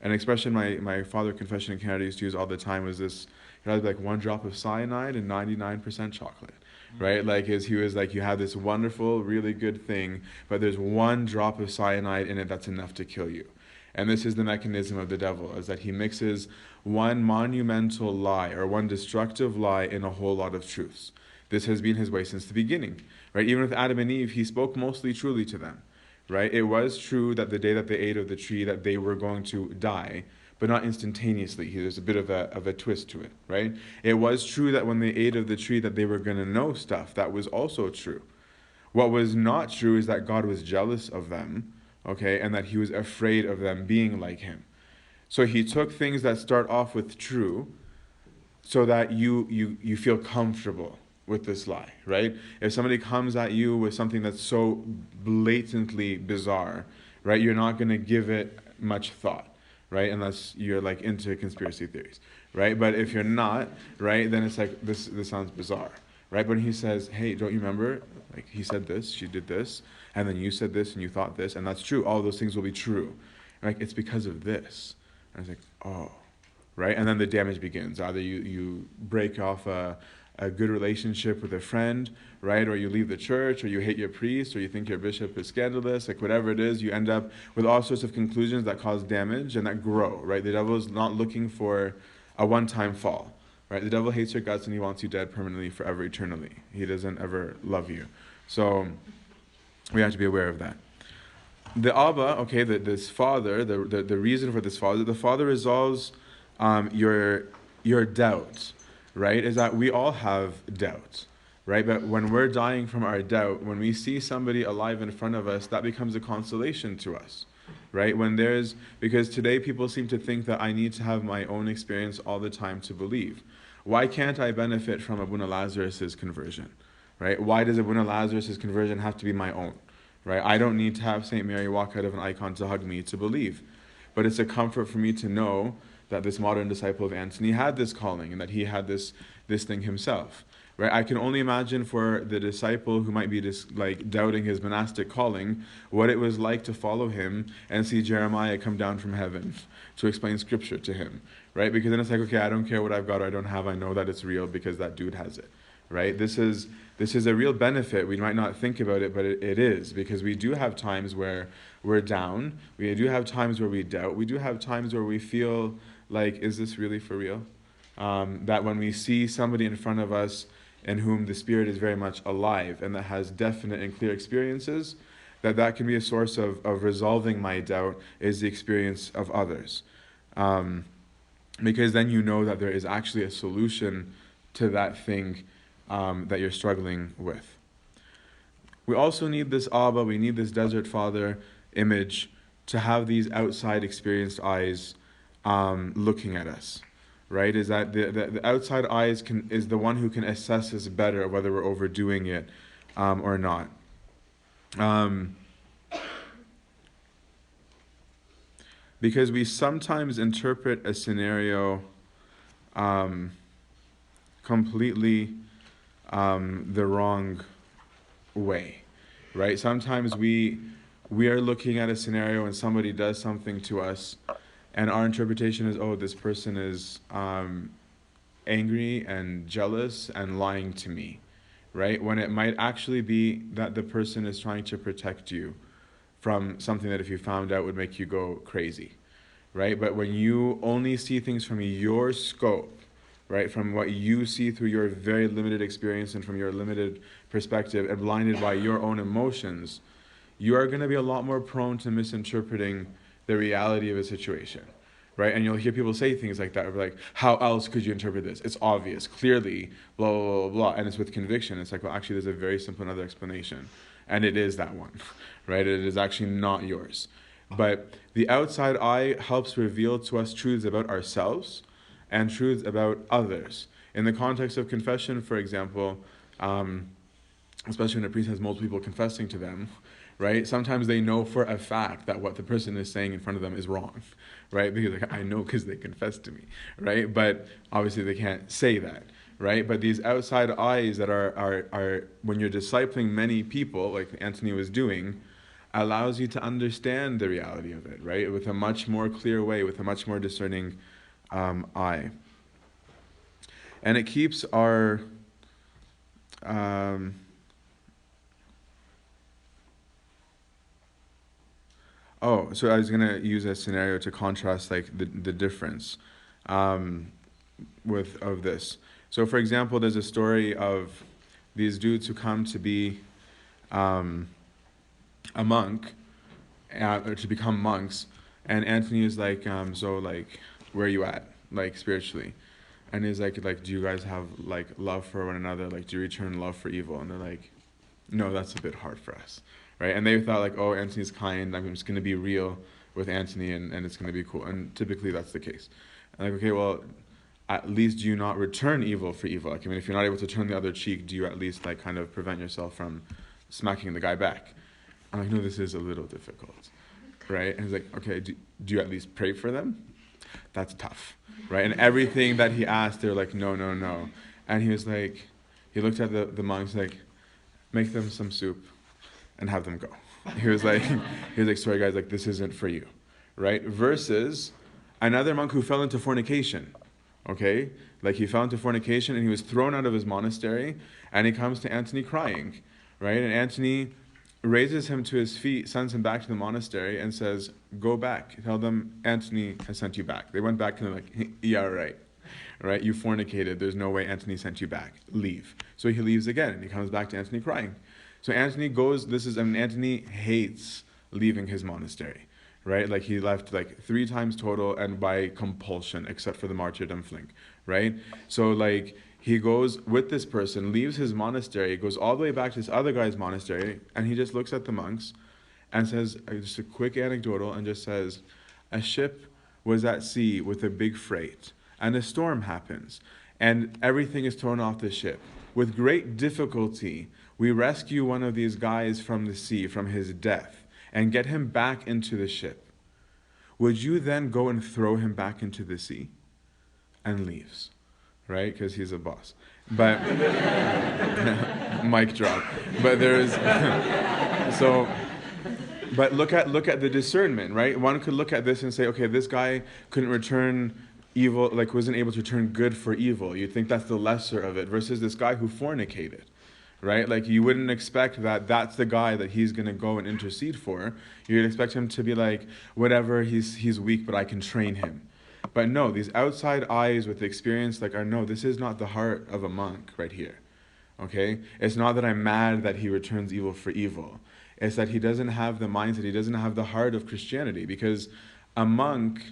expression my father confession in Canada used to use all the time was this: it had like 1 drop of cyanide and 99% chocolate. Right? Like he was like, you have this wonderful, really good thing, but there's 1 drop of cyanide in it that's enough to kill you. And this is the mechanism of the devil, is that he mixes one monumental lie or one destructive lie in a whole lot of truths. This has been his way since the beginning, right? Even with Adam and Eve, he spoke mostly truly to them, right? It was true that the day that they ate of the tree that they were going to die, but not instantaneously. There's a bit of a twist to it, right? It was true that when they ate of the tree that they were going to know stuff. That was also true. What was not true is that God was jealous of them, okay, and that he was afraid of them being like him. So he took things that start off with true so that you feel comfortable with this lie, right? If somebody comes at you with something that's so blatantly bizarre, right, you're not going to give it much thought, right, unless you're like into conspiracy theories, right? But if you're not, right, then it's like, this sounds bizarre, right? But when he says, hey, don't you remember, like, he said this, she did this, and then you said this and you thought this, and that's true, all those things will be true. Like, it's because of this. And I was like, oh, right? And then the damage begins. Either you break off a a good relationship with a friend, right? Or you leave the church, or you hate your priest, or you think your bishop is scandalous, like whatever it is, you end up with all sorts of conclusions that cause damage and that grow, right? The devil is not looking for a one-time fall, right? The devil hates your guts and he wants you dead permanently, forever, eternally. He doesn't ever love you. So we have to be aware of that. The Abba, okay, this father, the reason for this father, the father resolves your doubts, right? Is that we all have doubts, right? But when we're dying from our doubt, when we see somebody alive in front of us, that becomes a consolation to us, right? Because today people seem to think that I need to have my own experience all the time to believe. Why can't I benefit from Abuna Lazarus's conversion, right? Why does Abuna Lazarus's conversion have to be my own? Right? I don't need to have St. Mary walk out of an icon to hug me to believe. But it's a comfort for me to know that this modern disciple of Antony had this calling and that he had this thing himself. Right? I can only imagine for the disciple who might be just like doubting his monastic calling, what it was like to follow him and see Jeremiah come down from heaven to explain scripture to him. Right? Because then it's like, okay, I don't care what I've got or I don't have, I know that it's real because that dude has it. Right? This is a real benefit. We might not think about it, but it is, because we do have times where we're down. We do have times where we doubt. We do have times where we feel like, is this really for real? That when we see somebody in front of us in whom the Spirit is very much alive and that has definite and clear experiences, that can be a source of resolving my doubt, is the experience of others. Because then you know that there is actually a solution to that thing that you're struggling with. We also need this Abba, we need this Desert Father image to have these outside experienced eyes looking at us, right? Is that the outside eyes is the one who can assess us better whether we're overdoing it or not. Because we sometimes interpret a scenario completely the wrong way, right? Sometimes we are looking at a scenario and somebody does something to us and our interpretation is, oh, this person is angry and jealous and lying to me, right? When it might actually be that the person is trying to protect you from something that if you found out would make you go crazy, right? But when you only see things from your scope, right, from what you see through your very limited experience and from your limited perspective and blinded by your own emotions, you are going to be a lot more prone to misinterpreting the reality of a situation, right? And you'll hear people say things like that, like, how else could you interpret this? It's obvious, clearly, blah, blah, blah, blah, and it's with conviction. It's like, well, actually, there's a very simple another explanation, and it is that one, right? It is actually not yours. But the outside eye helps reveal to us truths about ourselves and truths about others. In the context of confession, for example, especially when a priest has multiple people confessing to them, right? Sometimes they know for a fact that what the person is saying in front of them is wrong, right? Because like, I know because they confessed to me, right? But obviously they can't say that, right? But these outside eyes that are when you're discipling many people, like Antony was doing, allows you to understand the reality of it, right? With a much more clear way, with a much more discerning eye. And it keeps our so I was going to use a scenario to contrast like the difference of this. So for example, there's a story of these dudes who come to be a monk, or to become monks, and Antony is like, so like, where are you at, like spiritually? And he's like, do you guys have like love for one another? Like, do you return love for evil? And they're like, no, that's a bit hard for us, right? And they thought like, oh, Antony's kind, I'm just going to be real with Antony and it's going to be cool. And typically that's the case. And like, okay, well, at least do you not return evil for evil? Like, I mean, if you're not able to turn the other cheek, do you at least like kind of prevent yourself from smacking the guy back? I'm like, no, this is a little difficult, right? And he's like, okay, do you at least pray for them? That's tough, right? And everything that he asked, they're like, no, no, no. And he was like, he looked at the monks like, make them some soup and have them go. He was like, sorry guys, like this isn't for you, right? Versus another monk who fell into fornication, okay? Like he fell into fornication and he was thrown out of his monastery, and he comes to Antony crying, right? And Antony raises him to his feet, sends him back to the monastery, and says, go back. Tell them Antony has sent you back. They went back and they're like, yeah, right. Right? You fornicated. There's no way Antony sent you back. Leave. So he leaves again, and he comes back to Antony crying. So Antony goes, Antony hates leaving his monastery, right? Like he left like 3 times total and by compulsion, except for the martyrdom fling, right? So like he goes with this person, leaves his monastery, goes all the way back to this other guy's monastery, and he just looks at the monks and says, just a quick anecdotal, and just says, a ship was at sea with a big freight, and a storm happens, and everything is thrown off the ship. With great difficulty, we rescue one of these guys from the sea, from his death, and get him back into the ship. Would you then go and throw him back into the sea? And leaves, right? Because he's a boss. But, mic drop. But there's, so, but look at the discernment, right? One could look at this and say, okay, this guy couldn't return evil, like wasn't able to return good for evil. You'd think that's the lesser of it, versus this guy who fornicated, right? Like you wouldn't expect that that's the guy that he's going to go and intercede for. You'd expect him to be like, whatever, he's weak, but I can train him. But no, these outside eyes with experience like, no, this is not the heart of a monk right here. Okay? It's not that I'm mad that he returns evil for evil. It's that he doesn't have the mindset, he doesn't have the heart of Christianity, because a monk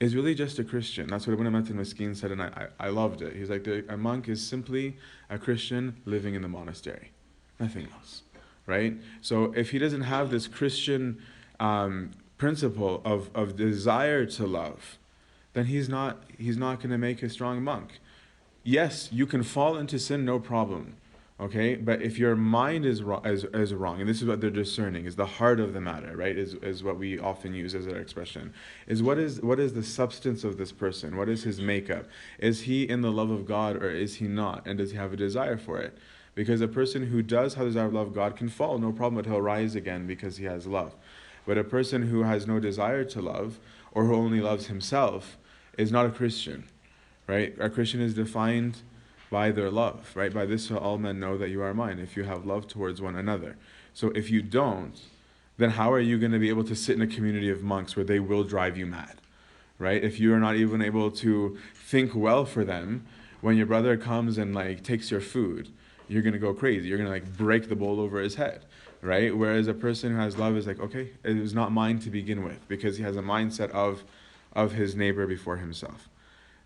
is really just a Christian. That's what Abuna Metin Meskin said, and I loved it. He's like, a monk is simply a Christian living in the monastery. Nothing else. Right? So if he doesn't have this Christian principle of desire to love, then he's not going to make a strong monk. Yes, you can fall into sin, no problem. Okay, but if your mind is wrong, and this is what they're discerning, is the heart of the matter, right? Is what we often use as an expression. Is what is the substance of this person? What is his makeup? Is he in the love of God or is he not? And does he have a desire for it? Because a person who does have a desire to love God can fall, no problem, but he'll rise again because he has love. But a person who has no desire to love, or who only loves himself, is not a Christian, right? A Christian is defined by their love, right? By this shall all men know that you are mine, if you have love towards one another. So if you don't, then how are you going to be able to sit in a community of monks where they will drive you mad, right? If you are not even able to think well for them, when your brother comes and like takes your food, you're going to go crazy. You're going to like break the bowl over his head, right? Whereas a person who has love is like, okay, it is not mine to begin with, because he has a mindset of his neighbor before himself.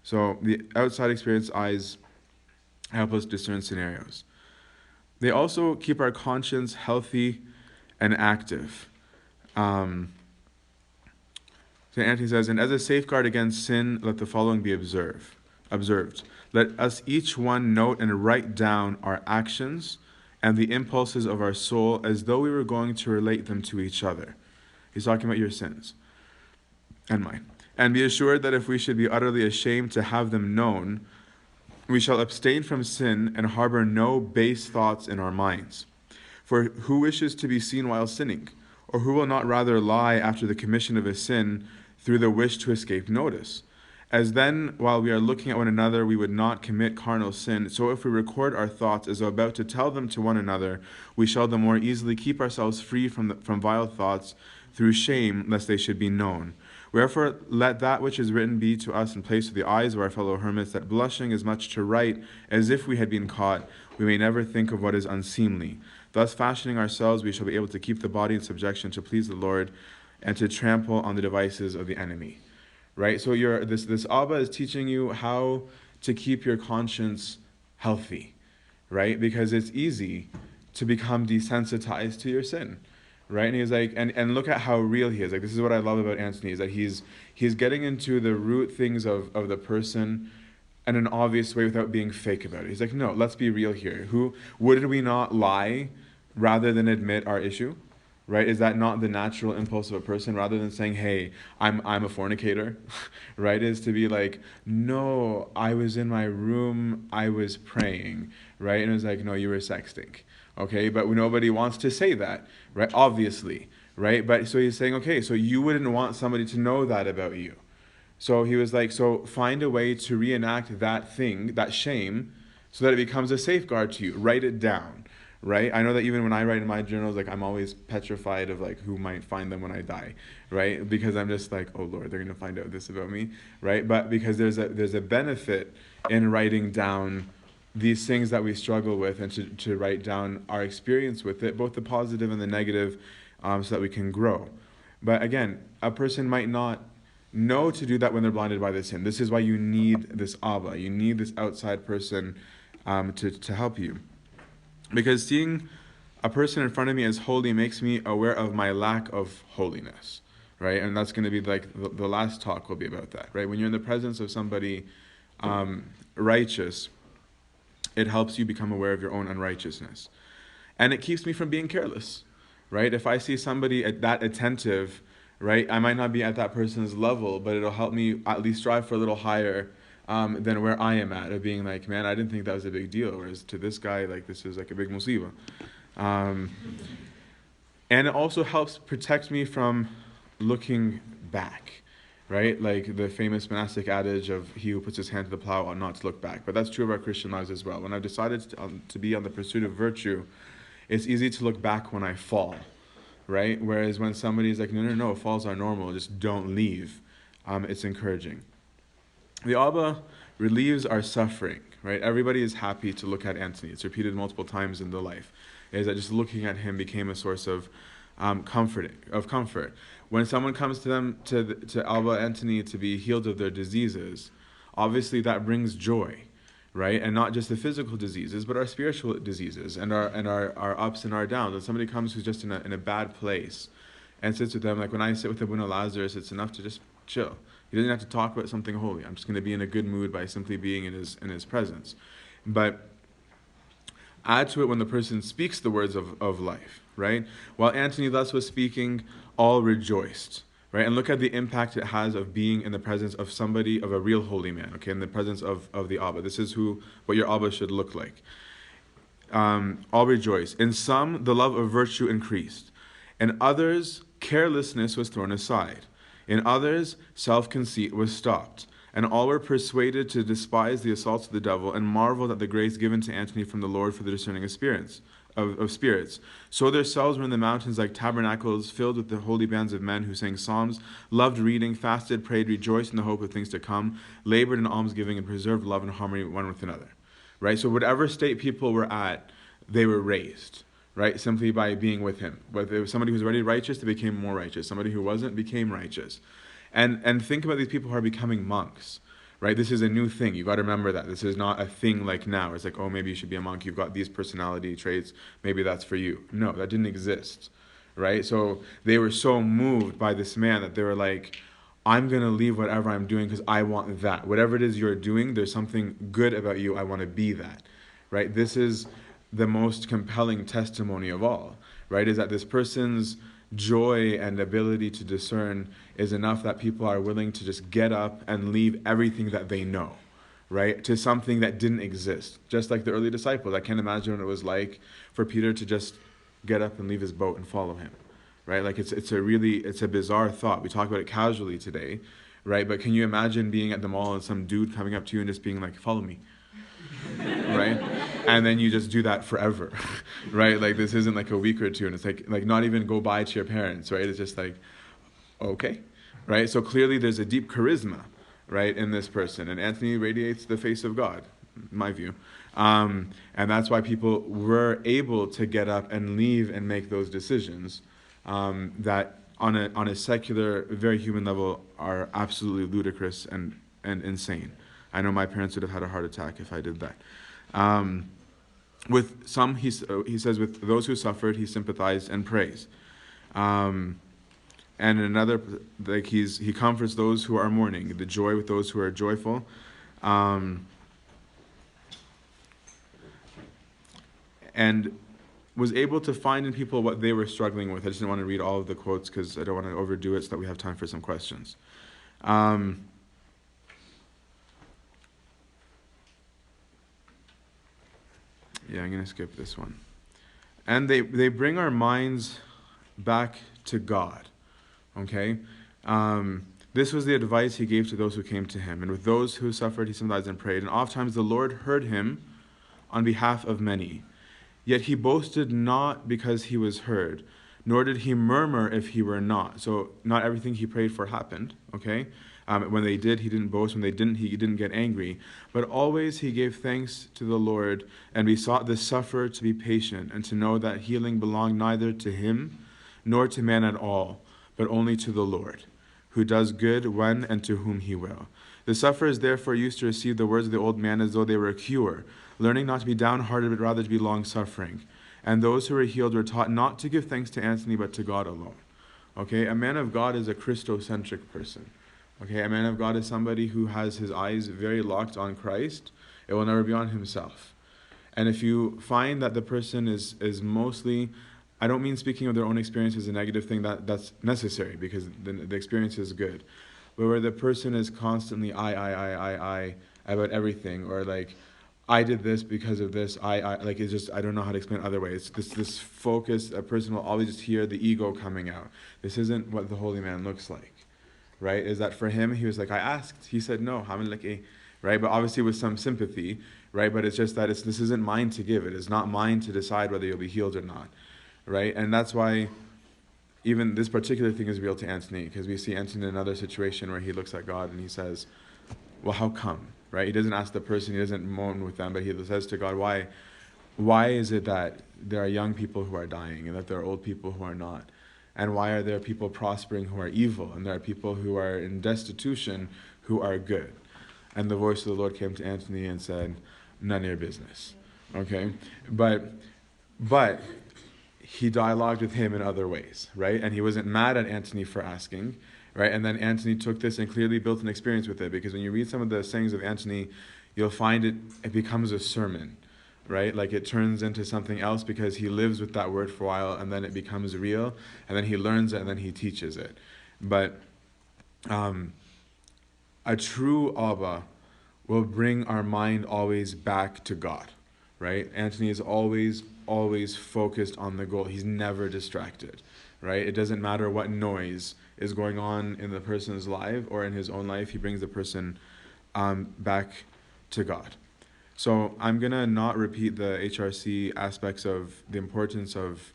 So the outside experience eyes help us discern scenarios. They also keep our conscience healthy and active. So Antony says, and as a safeguard against sin, let the following be observed. Let us each one note and write down our actions and the impulses of our soul as though we were going to relate them to each other. He's talking about your sins and mine. And be assured that if we should be utterly ashamed to have them known, we shall abstain from sin and harbor no base thoughts in our minds. For who wishes to be seen while sinning? Or who will not rather lie after the commission of a sin through the wish to escape notice? As then, while we are looking at one another, we would not commit carnal sin, so if we record our thoughts as though about to tell them to one another, we shall the more easily keep ourselves free from vile thoughts through shame, lest they should be known. Wherefore, let that which is written be to us in place of the eyes of our fellow hermits, that blushing as much to write as if we had been caught, we may never think of what is unseemly. Thus fashioning ourselves, we shall be able to keep the body in subjection to please the Lord, and to trample on the devices of the enemy. Right? So this Abba is teaching you how to keep your conscience healthy, right? Because it's easy to become desensitized to your sin. Right? And he's like, and look at how real he is. Like, this is what I love about Antony, is that he's getting into the root things of the person in an obvious way without being fake about it. He's like, no, let's be real here. Would we not lie rather than admit our issue? Right? Is that not the natural impulse of a person, rather than saying, hey, I'm a fornicator? Right? Is to be like, no, I was in my room, I was praying. Right? And it was like, no, you were sexting. Okay, but nobody wants to say that, right? Obviously, right? But so he's saying, okay, so you wouldn't want somebody to know that about you, So he was like, so find a way to reenact that thing, that shame, so that it becomes a safeguard to you. Write it down, right? I know that even when I write in my journals, like I'm always petrified of like who might find them when I die, right? Because I'm just like, oh Lord, they're gonna find out this about me, right? But because there's a benefit in writing down these things that we struggle with, and to write down our experience with it, both the positive and the negative, so that we can grow. But again, a person might not know to do that when they're blinded by the sin. This is why you need this Abba. You need this outside person to help you. Because seeing a person in front of me as holy makes me aware of my lack of holiness, right? And that's going to be like the last talk will be about that, right? When you're in the presence of somebody righteous, it helps you become aware of your own unrighteousness. And it keeps me from being careless, right? If I see somebody that attentive, right, I might not be at that person's level, but it'll help me at least strive for a little higher than where I am at, of being like, man, I didn't think that was a big deal, whereas to this guy, like, this is like a big musiba. And it also helps protect me from looking back, right? Like the famous monastic adage of he who puts his hand to the plow ought not to look back. But that's true of our Christian lives as well. When I've decided to be on the pursuit of virtue, it's easy to look back when I fall, right? Whereas when somebody's like, no, falls are normal, just don't leave, it's encouraging. The Abba relieves our suffering, right? Everybody is happy to look at Antony. It's repeated multiple times in the life. Is that just looking at him became a source of comfort. When someone comes to them, to Abba Antony, to be healed of their diseases, obviously that brings joy, right? And not just the physical diseases, but our spiritual diseases and our ups and our downs. When somebody comes who's just in a bad place and sits with them, like when I sit with Abuna Lazarus, it's enough to just chill. He doesn't have to talk about something holy. I'm just going to be in a good mood by simply being in his presence. But add to it when the person speaks the words of life, right? While Antony thus was speaking, all rejoiced, right? And look at the impact it has of being in the presence of somebody, of a real holy man, okay? In the presence of the Abba. This is what your Abba should look like. All rejoice. In some, the love of virtue increased. In others, carelessness was thrown aside. In others, self-conceit was stopped. And all were persuaded to despise the assaults of the devil and marveled at the grace given to Antony from the Lord for the discerning of spirits. So their cells were in the mountains like tabernacles, filled with the holy bands of men who sang psalms, loved reading, fasted, prayed, rejoiced in the hope of things to come, labored in almsgiving, and preserved love and harmony one with another. Right? So whatever state people were at, they were raised, right? Simply by being with him. But there was somebody who was already righteous, they became more righteous. Somebody who wasn't became righteous. And think about these people who are becoming monks, right? This is a new thing. You got to remember that. This is not a thing like now. It's like, oh, maybe you should be a monk. You've got these personality traits. Maybe that's for you. No, that didn't exist, right? So they were so moved by this man that they were like, I'm going to leave whatever I'm doing because I want that. Whatever it is you're doing, there's something good about you. I want to be that, right? This is the most compelling testimony of all, right? Is that this person's joy and ability to discern is enough that people are willing to just get up and leave everything that they know, right, to something that didn't exist. Just like the early disciples. I can't imagine what it was like for Peter to just get up and leave his boat and follow him, right? Like it's a bizarre thought. We talk about it casually today, right? But can you imagine being at the mall and some dude coming up to you and just being like, follow me? Right? And then you just do that forever, right? Like this isn't like a week or two, and it's like not even go by to your parents, right? It's just like, okay, right? So clearly there's a deep charisma, right, in this person, and Antony radiates the face of God, in my view, and that's why people were able to get up and leave and make those decisions that on a secular, very human level are absolutely ludicrous and insane. I know my parents would have had a heart attack if I did that. With some, he says, with those who suffered, he sympathized and prays. And in another, like he comforts those who are mourning, the joy with those who are joyful. And was able to find in people what they were struggling with. I just didn't want to read all of the quotes because I don't want to overdo it so that we have time for some questions. Yeah, I'm going to skip this one. And they bring our minds back to God, okay? This was the advice he gave to those who came to him. And with those who suffered, he sympathized and prayed. And oftentimes the Lord heard him on behalf of many. Yet he boasted not because he was heard, nor did he murmur if he were not. So not everything he prayed for happened, okay? When they did, he didn't boast. When they didn't, he didn't get angry. But always he gave thanks to the Lord and besought the sufferer to be patient and to know that healing belonged neither to him nor to man at all, but only to the Lord, who does good when and to whom he will. The sufferers therefore used to receive the words of the old man as though they were a cure, learning not to be downhearted, but rather to be long-suffering. And those who were healed were taught not to give thanks to Antony, but to God alone. Okay, a man of God is a Christocentric person. Okay, a man of God is somebody who has his eyes very locked on Christ. It will never be on himself. And if you find that the person is mostly, I don't mean speaking of their own experience as a negative thing, that's necessary because the experience is good. But where the person is constantly I about everything, or like, I did this because of this, like, it's just, I don't know how to explain it other ways. This focus, a person will always just hear the ego coming out. This isn't what the holy man looks like, right? Is that for him, he was like, I asked, he said no, right? But obviously with some sympathy, right? But it's just that this isn't mine to give. It is not mine to decide whether you'll be healed or not, right? And that's why even this particular thing is real to Antony, because we see Antony in another situation where he looks at God and he says, well, how come? Right? He doesn't ask the person, he doesn't moan with them, but he says to God, why is it that there are young people who are dying and that there are old people who are not? And why are there people prospering who are evil, and there are people who are in destitution who are good? And the voice of the Lord came to Antony and said, none of your business. Okay? But he dialogued with him in other ways, right? And he wasn't mad at Antony for asking, right? And then Antony took this and clearly built an experience with it, because when you read some of the sayings of Antony, you'll find it becomes a sermon, right? Like it turns into something else because he lives with that word for a while, and then it becomes real, and then he learns it, and then he teaches it. But a true Abba will bring our mind always back to God, right? Antony is always focused on the goal. He's never distracted, right? It doesn't matter what noise is going on in the person's life or in his own life. He brings the person back to God. So I'm going to not repeat the HRC aspects of the importance of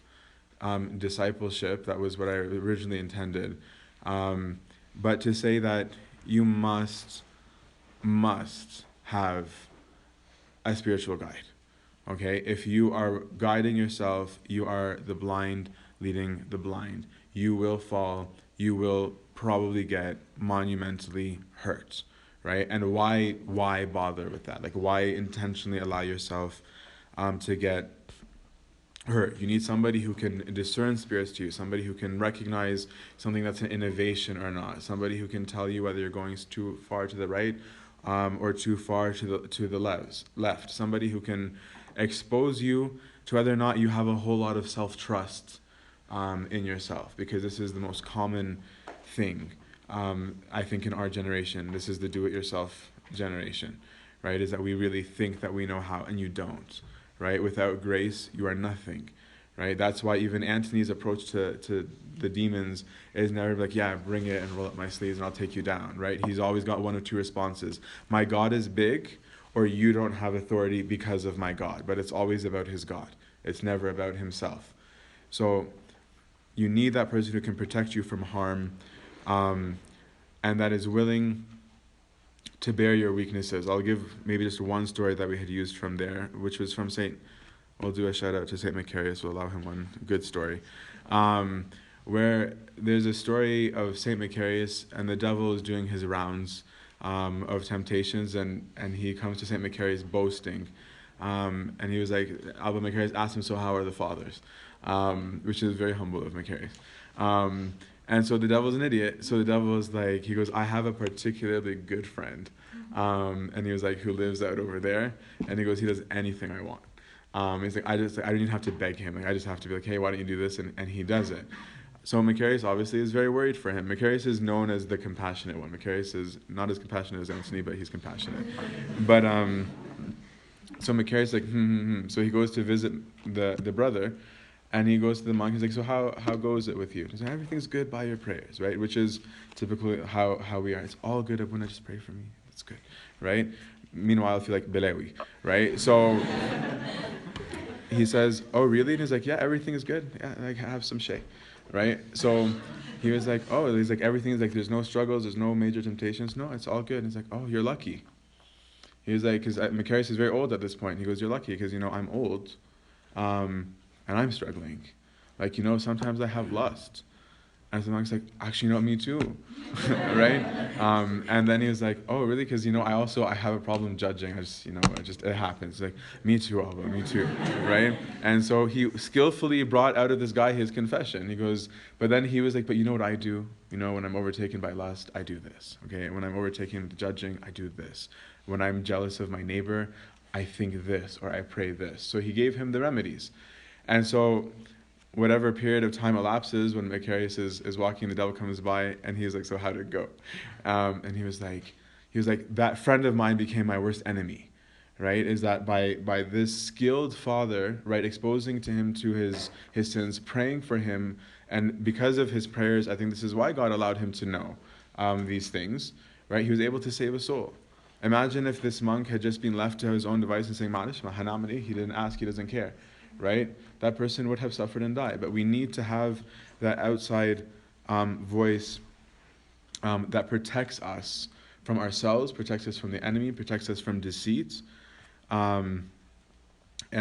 discipleship. That was what I originally intended. But to say that you must have a spiritual guide. Okay? If you are guiding yourself, you are the blind leading the blind. You will fall. You will probably get monumentally hurt, right? And why bother with that? Like, why intentionally allow yourself to get hurt? You need somebody who can discern spirits to you, somebody who can recognize something that's an innovation or not, somebody who can tell you whether you're going too far to the right or too far to the left, somebody who can expose you to whether or not you have a whole lot of self-trust in yourself, because this is the most common thing, I think, in our generation. This is the do-it-yourself generation, right? Is that we really think that we know how, and you don't, right? Without grace, you are nothing, right? That's why even Antony's approach to the demons is never like, yeah, bring it and roll up my sleeves and I'll take you down, right? He's always got one of two responses. My God is big, or you don't have authority because of my God. But it's always about his God. It's never about himself. So you need that person who can protect you from harm, and that is willing to bear your weaknesses. I'll give maybe just one story that we had used from there, which was from I'll do a shout out to St. Macarius. We'll allow him one good story. Where there's a story of St. Macarius, and the devil is doing his rounds of temptations, and he comes to St. Macarius boasting. And he was like, Abba Macarius asked him, so how are the fathers? Which is very humble of Macarius. And so the devil's an idiot. So the devil is like, he goes, I have a particularly good friend. And he was like, who lives out over there? And he goes, he does anything I want. He's like, I don't even have to beg him. Like, I just have to be like, hey, why don't you do this? And he does it. So Macarius obviously is very worried for him. Macarius is known as the compassionate one. Macarius is not as compassionate as Antony, but he's compassionate. But so Macarius is like, So he goes to visit the brother, And he goes to the monk. He's like, so how goes it with you? He's like, everything's good by your prayers, right? Which is typically how we are. It's all good. Abuna, just pray for me. That's good, right? Meanwhile, I feel like Bilawi, right? So he says, oh really? And he's like, yeah, everything is good. Yeah, like have some shay, right? So he was like, oh, he's like, everything's like, there's no struggles, there's no major temptations. No, it's all good. And he's like, oh, you're lucky. He was like, because Macarius is very old at this point. He goes, you're lucky because, I'm old, and I'm struggling. Like, sometimes I have lust. And the monk's like, actually, me too, right? And then he was like, oh, really? Because, I have a problem judging. It happens. Like, me too, Abba, me too, right? And so he skillfully brought out of this guy his confession. He goes, but then he was like, but you know what I do? When I'm overtaken by lust, I do this, okay? When I'm overtaken with judging, I do this. When I'm jealous of my neighbor, I think this, or I pray this. So he gave him the remedies. And so whatever period of time elapses when Macarius is walking, the devil comes by, and he's like, so how did it go? And he was like, that friend of mine became my worst enemy, right? Is that by this skilled father, right, exposing to him to his sins, praying for him, and because of his prayers, I think this is why God allowed him to know these things, right? He was able to save a soul. Imagine if this monk had just been left to his own device and saying, Ma'alish, mahanamani, he didn't ask, he doesn't care, right? That person would have suffered and died. But we need to have that outside voice that protects us from ourselves, protects us from the enemy, protects us from deceit, and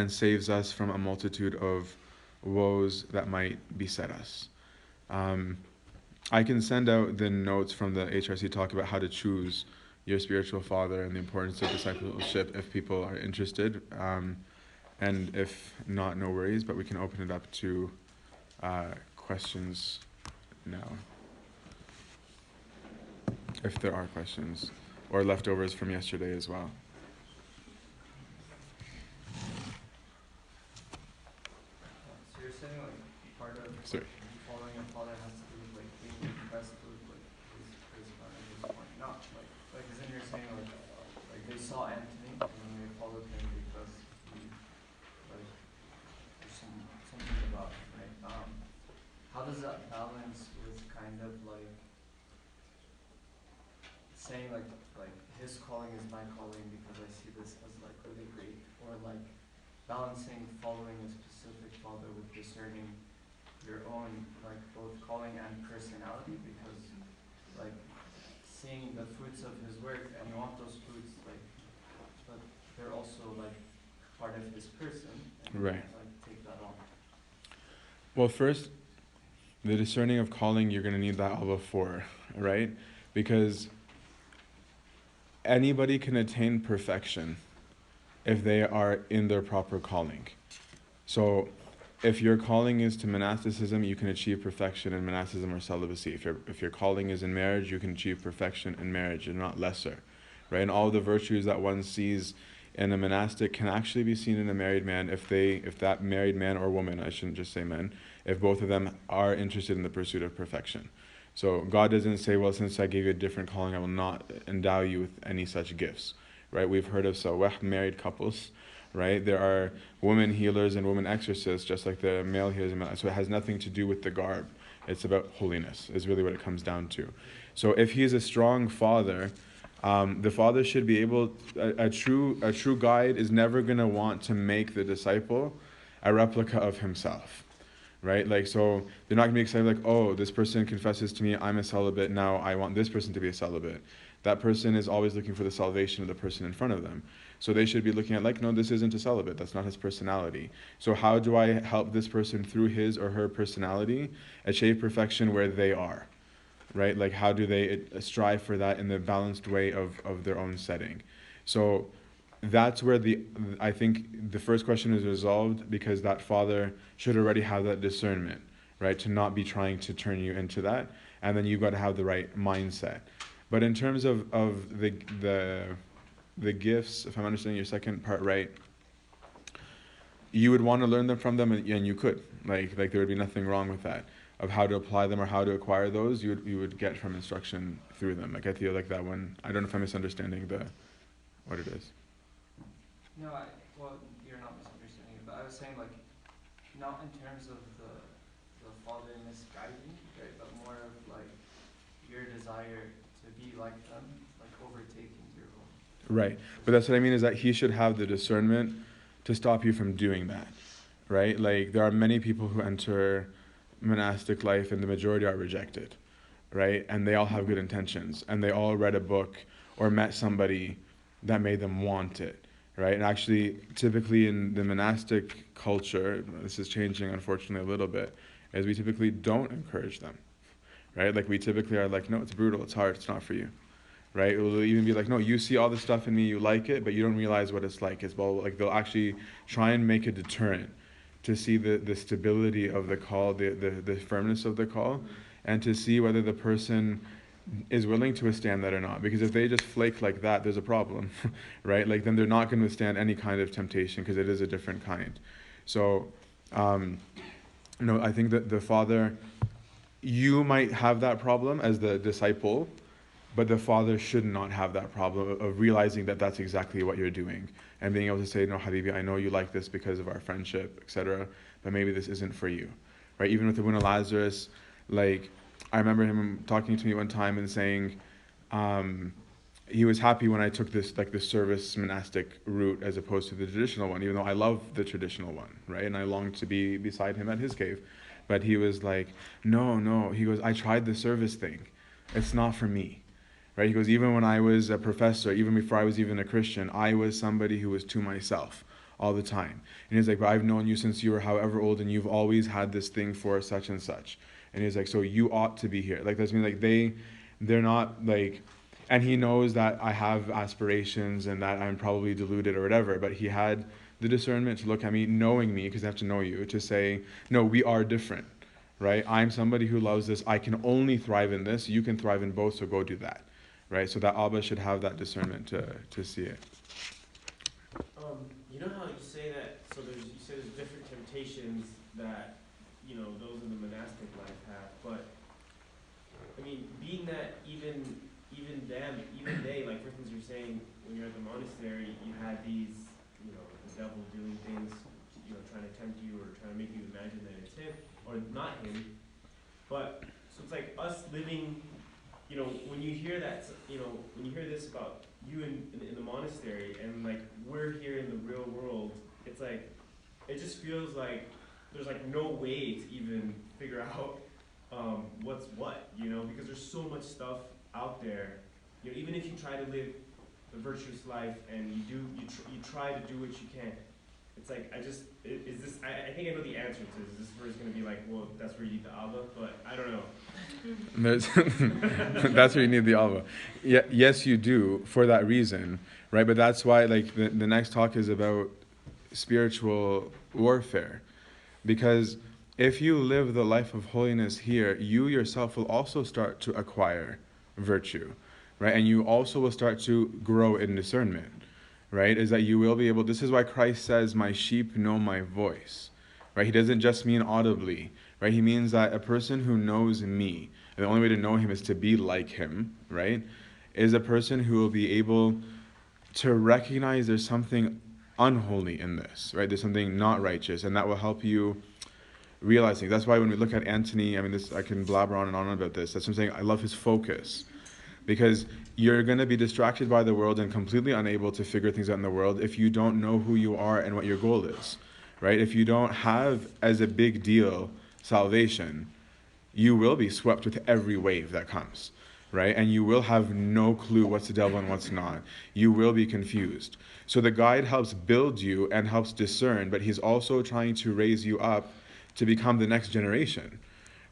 saves us from a multitude of woes that might beset us. I can send out the notes from the HRC talk about how to choose your spiritual father and the importance of discipleship if people are interested. And if not, no worries, but we can open it up to questions now. If there are questions, or leftovers from yesterday as well. So you're saying part of Sorry. following a father has to do with being impressed with his son at this point. Not isn't you're saying like they saw Antony and then they followed him because he there's something about him, right? How does that balance with kind of saying like his calling is my calling because I see this as really great, or balancing following a specific father with discerning your own both calling and personality, because seeing the fruits of his work and you want those fruits but they're also part of his person, and right. Take that on. Well, first, the discerning of calling, you're going to need that Allah for, right? Because anybody can attain perfection if they are in their proper calling. So if your calling is to monasticism, you can achieve perfection in monasticism or celibacy. If your calling is in marriage, you can achieve perfection in marriage and not lesser, right? And all the virtues that one sees in a monastic can actually be seen in a married man if that married man or woman, I shouldn't just say men, if both of them are interested in the pursuit of perfection. So God doesn't say, well, since I gave you a different calling, I will not endow you with any such gifts, right? We've heard of sawah, married couples, right? There are women healers and women exorcists, just like the male healers. So it has nothing to do with the garb. It's about holiness, is really what it comes down to. So if he is a strong father, the father should be able, a true guide is never going to want to make the disciple a replica of himself. Right? So they're not going to be excited oh, this person confesses to me, I'm a celibate, now I want this person to be a celibate. That person is always looking for the salvation of the person in front of them. So they should be looking at no, this isn't a celibate, that's not his personality. So how do I help this person through his or her personality achieve perfection where they are? Right? How do they strive for that in the balanced way of their own setting? So that's where I think the first question is resolved, because that father should already have that discernment, right? To not be trying to turn you into that, and then you've got to have the right mindset. But in terms of the gifts, if I'm understanding your second part right, you would want to learn them from them, and you could. There would be nothing wrong with that. Of how to apply them or how to acquire those, you would get from instruction through them. I feel like that one, I don't know if I'm misunderstanding what it is. No, well, you're not misunderstanding it, but I was saying not in terms of the Father misguiding, right, but more of like your desire to be like them, like overtaking your own. Right. But that's what I mean, is that he should have the discernment to stop you from doing that. Right? Like, there are many people who enter monastic life and the majority are rejected. Right? And they all have good intentions. And they all read a book or met somebody that made them want it. Right? And actually, typically in the monastic culture, this is changing unfortunately a little bit, is we typically don't encourage them. Right? Like, we typically are like, no, it's brutal, it's hard, it's not for you. Right? It will even be like, no, you see all this stuff in me, you like it, but you don't realize what it's like. It's well, like, they'll actually try and make a deterrent to see the stability of the call, the firmness of the call, and to see whether the person is willing to withstand that or not. Because if they just flake like that, there's a problem, right? Like, then they're not going to withstand any kind of temptation because it is a different kind. So, no, I think that the Father, you might have that problem as the disciple, but the Father should not have that problem of realizing that that's exactly what you're doing and being able to say, no, Habibi, I know you like this because of our friendship, etc., but maybe this isn't for you, right? Even with the wound of Lazarus, like, I remember him talking to me one time and saying he was happy when I took this, like, the service monastic route as opposed to the traditional one, even though I love the traditional one, right? And I longed to be beside him at his cave. But he was like, no, he goes, I tried the service thing. It's not for me. Right? He goes, even when I was a professor, even before I was even a Christian, I was somebody who was to myself all the time. And he's like, but I've known you since you were however old, and you've always had this thing for such and such. And he's like, so you ought to be here. Like, that's mean, like, they're not like, and he knows that I have aspirations and that I'm probably deluded or whatever, but he had the discernment to look at me, knowing me, because I have to know you, to say, no, we are different. Right? I'm somebody who loves this. I can only thrive in this. You can thrive in both, so go do that. Right? So that Abba should have that discernment to see it. You know how you say that, so you say there's different temptations that, those in the monastic life have, but, I mean, being that even they, like, for instance, you're saying when you're at the monastery, you had these, the devil doing things, trying to tempt you or trying to make you imagine that it's him, or not him, but, so it's like us living, when you hear that, when you hear this about you in the monastery, and like we're here in the real world, it's like, it just feels like there's like no way to even figure out what's what, because there's so much stuff out there. Even if you try to live the virtuous life and you try to do what you can, it's like, is this, I think I know the answer to this. Is this where it's going to be like, well, that's where you need the Abba, but I don't know. That's where you need the Abba. Yeah, yes, you do, for that reason, right? But that's why, like, the next talk is about spiritual warfare. Because if you live the life of holiness here, you yourself will also start to acquire virtue, right? And you also will start to grow in discernment. Right, is that you will be able, this is why Christ says, my sheep know my voice, right? He doesn't just mean audibly, right? He means that a person who knows me, and the only way to know him is to be like him, right? Is a person who will be able to recognize there's something unholy in this, right? There's something not righteous, and that will help you realize things. That's why when we look at Antony, I mean, this, I can blabber on and on about this. That's what I'm saying. I love his focus. Because you're going to be distracted by the world and completely unable to figure things out in the world if you don't know who you are and what your goal is, right? If you don't have as a big deal salvation, you will be swept with every wave that comes, right? And you will have no clue what's the devil and what's not. You will be confused. So the guide helps build you and helps discern, but he's also trying to raise you up to become the next generation.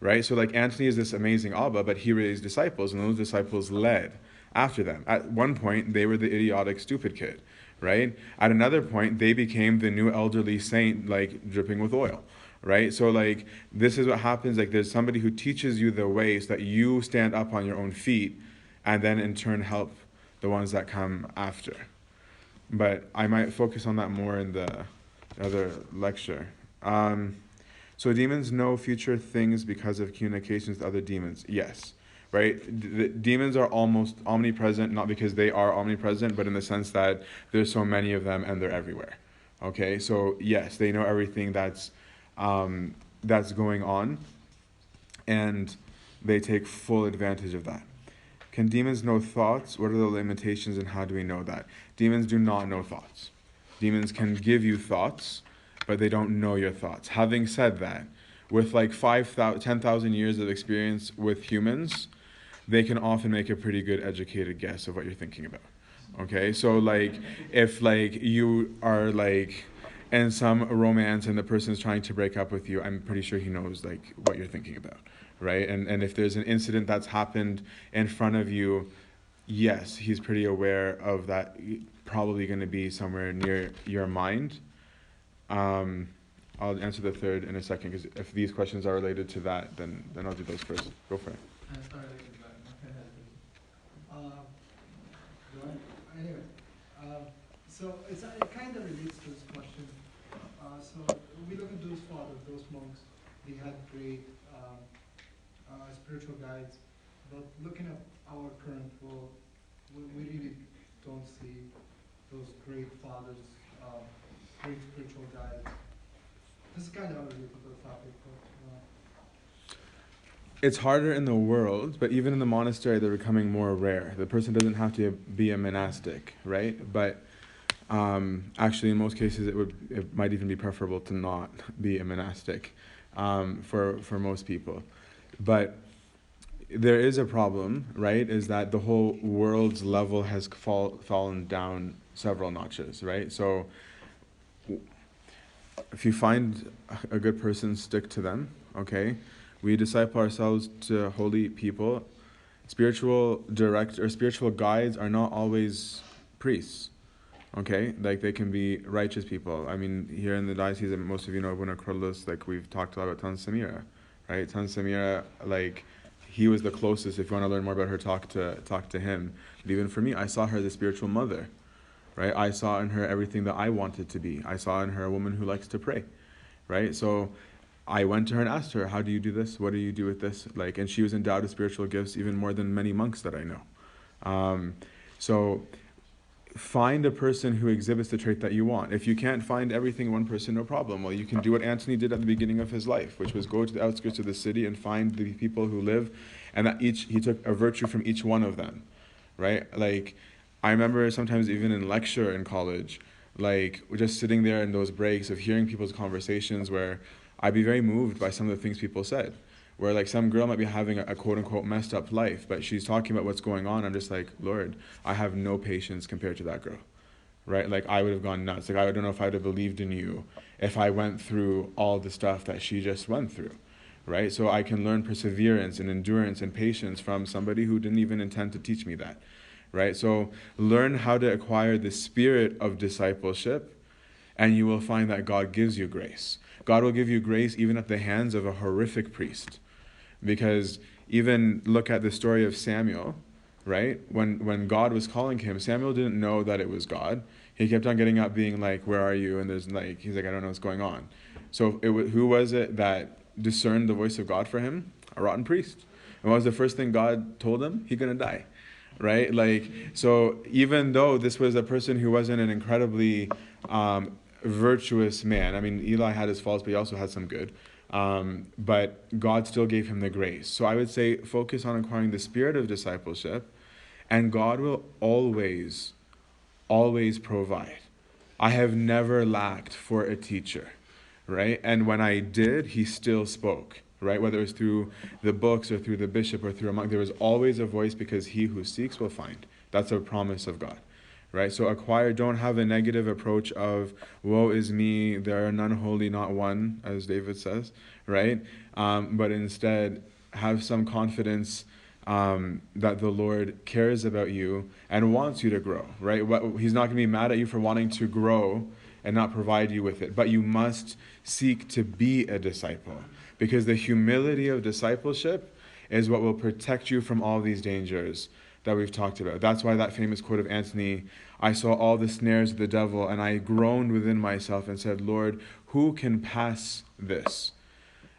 Right? So like Antony is this amazing Abba, but he raised disciples, and those disciples led after them. At one point, they were the idiotic, stupid kid, right? At another point, they became the new elderly saint, like dripping with oil, right? So like, this is what happens. Like, there's somebody who teaches you the way so that you stand up on your own feet, and then in turn help the ones that come after. But I might focus on that more in the other lecture. So demons know future things because of communications with other demons. Yes, right? The demons are almost omnipresent, not because they are omnipresent, but in the sense that there's so many of them and they're everywhere. Okay, so yes, they know everything that's that's going on, and they take full advantage of that. Can demons know thoughts? What are the limitations and how do we know that? Demons do not know thoughts. Demons can give you thoughts, but they don't know your thoughts. Having said that, with like 5,000, 10,000 years of experience with humans, they can often make a pretty good educated guess of what you're thinking about. Okay, so like if like you are like in some romance and the person's trying to break up with you, I'm pretty sure he knows like what you're thinking about, right? And if there's an incident that's happened in front of you, yes, he's pretty aware of that, probably going to be somewhere near your mind. I'll answer the third in a second, because if these questions are related to that, then I'll do those first. Go for it. Sorry, anyway, so it kind of relates to this question. So we look at those fathers, those monks. They had great spiritual guides, but looking at our current world, we really don't see those great fathers, great spiritual guides. This is kind of unrelated to the topic, but. It's harder in the world, but even in the monastery, they're becoming more rare. The person doesn't have to be a monastic, right? But actually, in most cases, it might even be preferable to not be a monastic for most people. But there is a problem, right? Is that the whole world's level has fallen down several notches, right? So if you find a good person, stick to them, okay? We disciple ourselves to holy people. Spiritual guides are not always priests, okay? Like they can be righteous people. I mean, here in the diocese, most of you know Abuna Carlos, like we've talked a lot about Tan Samira, right? Tan Samira, like he was the closest. If you want to learn more about her, talk to him. But even for me, I saw her as a spiritual mother, right? I saw in her everything that I wanted to be. I saw in her a woman who likes to pray, right? So I went to her and asked her, how do you do this? What do you do with this? Like, and she was endowed with spiritual gifts even more than many monks that I know. So find a person who exhibits the trait that you want. If you can't find everything in one person, no problem. Well, you can do what Antony did at the beginning of his life, which was go to the outskirts of the city and find the people who live, and that he took a virtue from each one of them, right? Like, I remember sometimes even in lecture in college, like just sitting there in those breaks of hearing people's conversations where I'd be very moved by some of the things people said, where like some girl might be having a quote unquote messed up life, but she's talking about what's going on. I'm just like, Lord, I have no patience compared to that girl, right? Like I would have gone nuts. Like I don't know if I would have believed in you if I went through all the stuff that she just went through, right? So I can learn perseverance and endurance and patience from somebody who didn't even intend to teach me that, right? So learn how to acquire the spirit of discipleship, and you will find that God gives you grace. God will give you grace even at the hands of a horrific priest. Because even look at the story of Samuel, right? When God was calling him, Samuel didn't know that it was God. He kept on getting up being like, where are you? And he's like, I don't know what's going on. So who was it that discerned the voice of God for him? A rotten priest. And what was the first thing God told him? He's going to die, right? Like, so even though this was a person who wasn't an incredibly virtuous man. I mean, Eli had his faults, but he also had some good. But God still gave him the grace. So I would say focus on acquiring the spirit of discipleship, and God will always, always provide. I have never lacked for a teacher, right? And when I did, he still spoke, right? Whether it was through the books or through the bishop or through a monk, there was always a voice, because he who seeks will find. That's a promise of God. Right, so don't have a negative approach of woe is me, there are none holy, not one, as David says, right? But instead have some confidence that the Lord cares about you and wants you to grow, right? He's not going to be mad at you for wanting to grow and not provide you with it, but you must seek to be a disciple, because the humility of discipleship is what will protect you from all these dangers that we've talked about. That's why that famous quote of Antony, I saw all the snares of the devil, and I groaned within myself and said, Lord, who can pass this?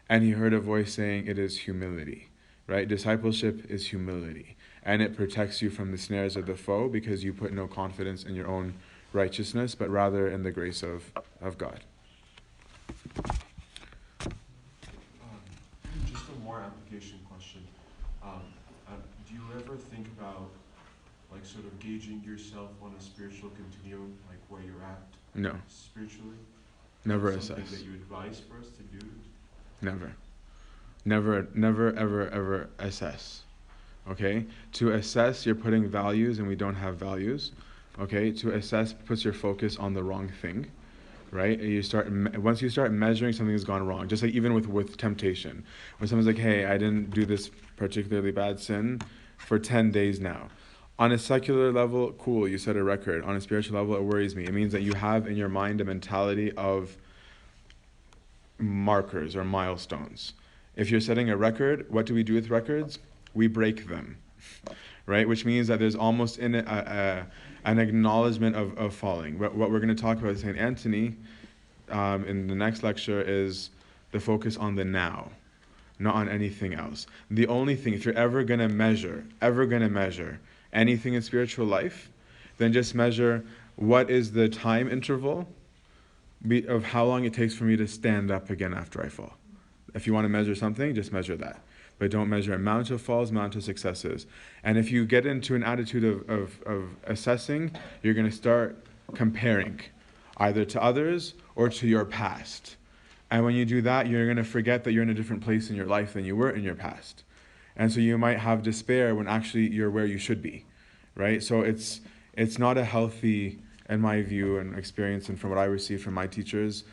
And he heard a voice saying, it is humility, right? Discipleship is humility, and it protects you from the snares of the foe, because you put no confidence in your own righteousness, but rather in the grace of God. clarification question. Do you ever think about, like, sort of gauging yourself on a spiritual continuum, like where you're at No, spiritually? never Something assess. that you advise for us to do? Never. Never, ever assess. Okay? To assess, you're putting values and we don't have values. Okay? To assess puts your focus on the wrong thing. Right? And once you start measuring, something has gone wrong. Just like even with temptation. When someone's like, hey, I didn't do this particularly bad sin for 10 days now. On a secular level, cool, you set a record. On a spiritual level, it worries me. It means that you have in your mind a mentality of markers or milestones. If you're setting a record, what do we do with records? We break them, right? Which means that there's almost in it an acknowledgement of falling. What we're going to talk about with St. Antony in the next lecture is the focus on the now, not on anything else. The only thing, if you're ever going to measure anything in spiritual life, then just measure what is the time interval of how long it takes for me to stand up again after I fall. If you want to measure something, just measure that. But don't measure amount of falls, amount of successes. And if you get into an attitude of assessing, you're going to start comparing either to others or to your past. And when you do that, you're going to forget that you're in a different place in your life than you were in your past. And so you might have despair when actually you're where you should be, right? So it's not a healthy, in my view and experience, and from what I received from my teachers,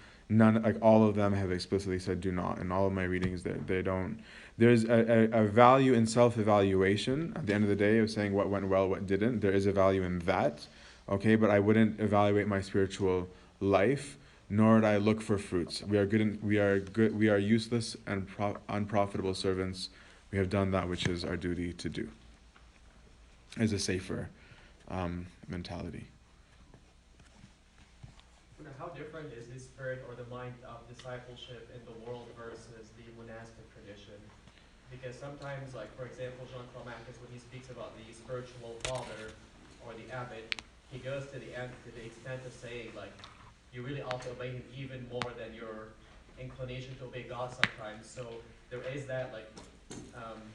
all of them have explicitly said do not. In all of my readings, they don't. There's a value in self-evaluation at the end of the day of saying what went well, what didn't. There is a value in that, okay? But I wouldn't evaluate my spiritual life, nor would I look for fruits. We are useless and unprofitable servants. We have done that which is our duty to do. As a safer mentality. How different is the spirit or the mind of discipleship in the world versus the monastic tradition? Because sometimes, like for example, Jean Chromacus, when he speaks about the spiritual father or the abbot, he goes to the extent of saying, like, you really ought to obey him even more than your inclination to obey God sometimes. So there is that like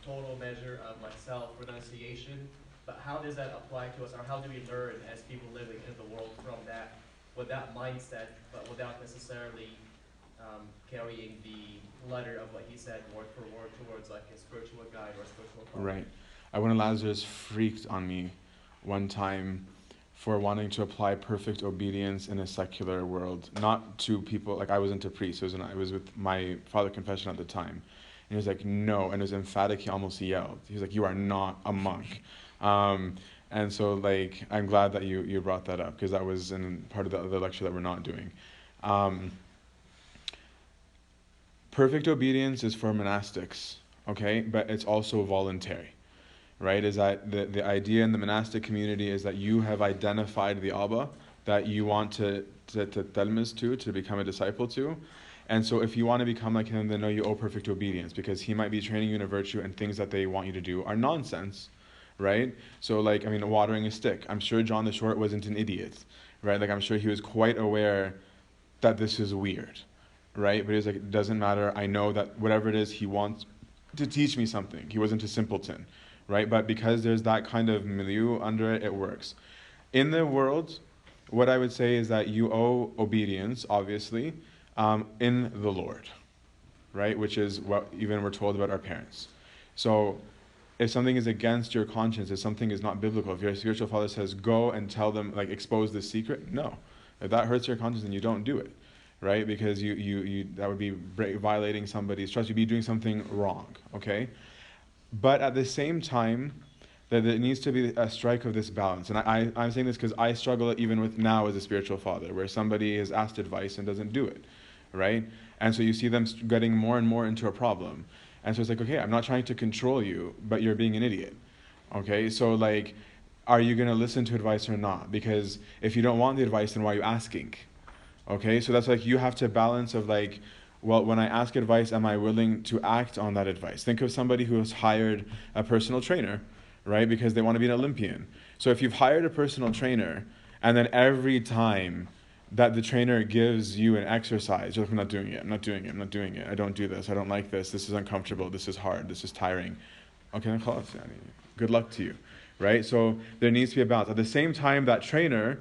total measure of like self-renunciation. But how does that apply to us, or how do we learn as people living in the world from that, with that mindset, but without necessarily carrying the letter of what he said word for word towards like a spiritual guide or a spiritual father? Right. One of Lazarus freaked on me one time for wanting to apply perfect obedience in a secular world, not to people, like I was into priests, I was with my father confession at the time. And he was like, no, and it was emphatic, he almost yelled. He was like, you are not a monk. And so, like, I'm glad that you brought that up, because that was in part of the other lecture that we're not doing. Perfect obedience is for monastics, okay? But it's also voluntary, right? Is that the idea in the monastic community is that you have identified the Abba that you want to telmiz to become a disciple to. And so if you want to become like him, then no, you owe perfect obedience, because he might be training you in a virtue, and things that they want you to do are nonsense. Right? So like, watering a stick. I'm sure John the Short wasn't an idiot, right? Like I'm sure he was quite aware that this is weird, right? But he was like, it doesn't matter. I know that whatever it is, he wants to teach me something. He wasn't a simpleton, right? But because there's that kind of milieu under it, it works. In the world, what I would say is that you owe obedience, obviously, in the Lord, right? Which is what even we're told about our parents. So if something is against your conscience, if something is not biblical, if your spiritual father says, go and tell them, like, expose this secret, no. If that hurts your conscience, then you don't do it, right? Because you that would be violating somebody's trust. You'd be doing something wrong, okay? But at the same time, there needs to be a strike of this balance. And I'm saying this because I struggle even with now as a spiritual father, where somebody is asked advice and doesn't do it, right? And so you see them getting more and more into a problem. And so it's like, okay, I'm not trying to control you, but you're being an idiot. Okay, so like, are you going to listen to advice or not? Because if you don't want the advice, then why are you asking? Okay, so that's like, you have to balance of like, well, when I ask advice, am I willing to act on that advice? Think of somebody who has hired a personal trainer, right? Because they want to be an Olympian. So if you've hired a personal trainer, and then every time that the trainer gives you an exercise. You're like, I'm not doing it, I'm not doing it, I'm not doing it, I don't do this, I don't like this is uncomfortable, this is hard, this is tiring. Okay, then خلاص يعني. Good luck to you, right? So there needs to be a balance. At the same time, that trainer,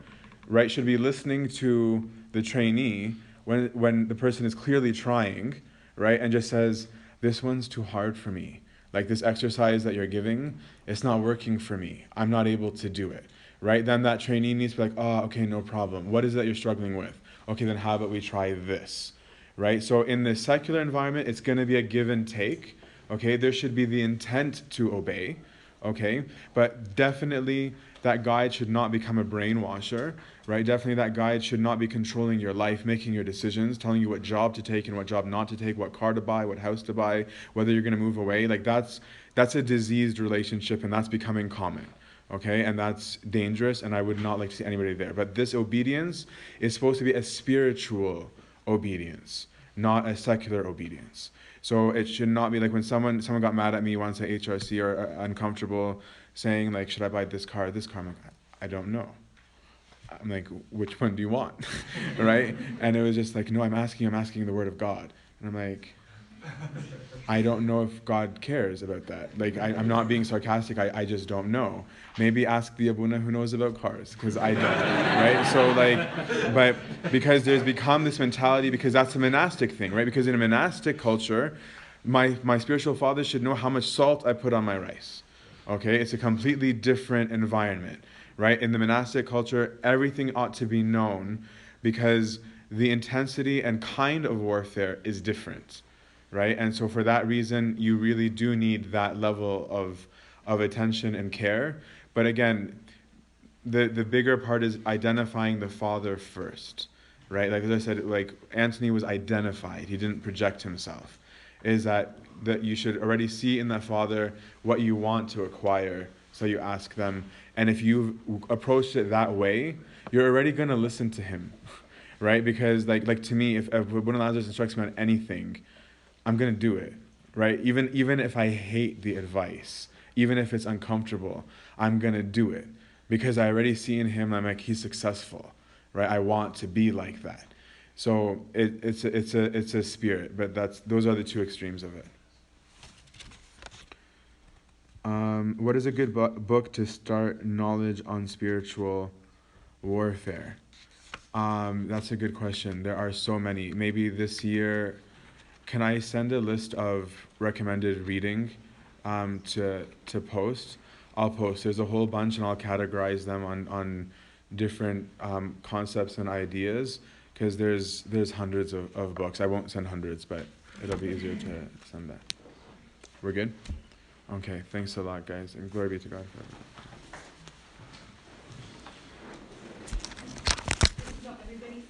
right, should be listening to the trainee when the person is clearly trying, right, and just says, this one's too hard for me. Like this exercise that you're giving, it's not working for me. I'm not able to do it. Right? Then that trainee needs to be like, oh, okay, no problem. What is it that you're struggling with? Okay, then how about we try this? Right? So in the secular environment, it's going to be a give and take. Okay? There should be the intent to obey. Okay? But definitely that guide should not become a brainwasher. Right? Definitely that guide should not be controlling your life, making your decisions, telling you what job to take and what job not to take, what car to buy, what house to buy, whether you're going to move away. Like that's a diseased relationship, and that's becoming common. Okay, and that's dangerous, and I would not like to see anybody there. But this obedience is supposed to be a spiritual obedience, not a secular obedience. So it should not be like when someone got mad at me once at HRC or uncomfortable saying like, should I buy this car or this car? I'm like, I don't know. I'm like, which one do you want? Right? And it was just like, no, I'm asking the word of God. And I'm like, I don't know if God cares about that. Like, I'm not being sarcastic, I just don't know. Maybe ask the Abuna who knows about cars, because I don't, right? So like, but because there's become this mentality, because that's a monastic thing, right? Because in a monastic culture, my spiritual father should know how much salt I put on my rice. Okay? It's a completely different environment, right? In the monastic culture, everything ought to be known, because the intensity and kind of warfare is different. Right? And so for that reason, you really do need that level of attention and care. But again, the bigger part is identifying the father first. Right? Like as I said, like Antony was identified. He didn't project himself. Is that you should already see in that father what you want to acquire. So you ask them. And if you've approached it that way, you're already going to listen to him. Right? Because like to me, if Abuna Lazarus instructs me on anything, I'm going to do it, right? Even if I hate the advice, even if it's uncomfortable, I'm going to do it because I already see in him, I'm like, he's successful, right? I want to be like that. So it's a spirit, but those are the two extremes of it. What is a good book to start knowledge on spiritual warfare? That's a good question. There are so many. Maybe this year, can I send a list of recommended reading to post? I'll post. There's a whole bunch, and I'll categorize them on different concepts and ideas, because there's hundreds of books. I won't send hundreds, but it'll be easier to send that. We're good? Okay, thanks a lot, guys, and glory be to God forever. Everybody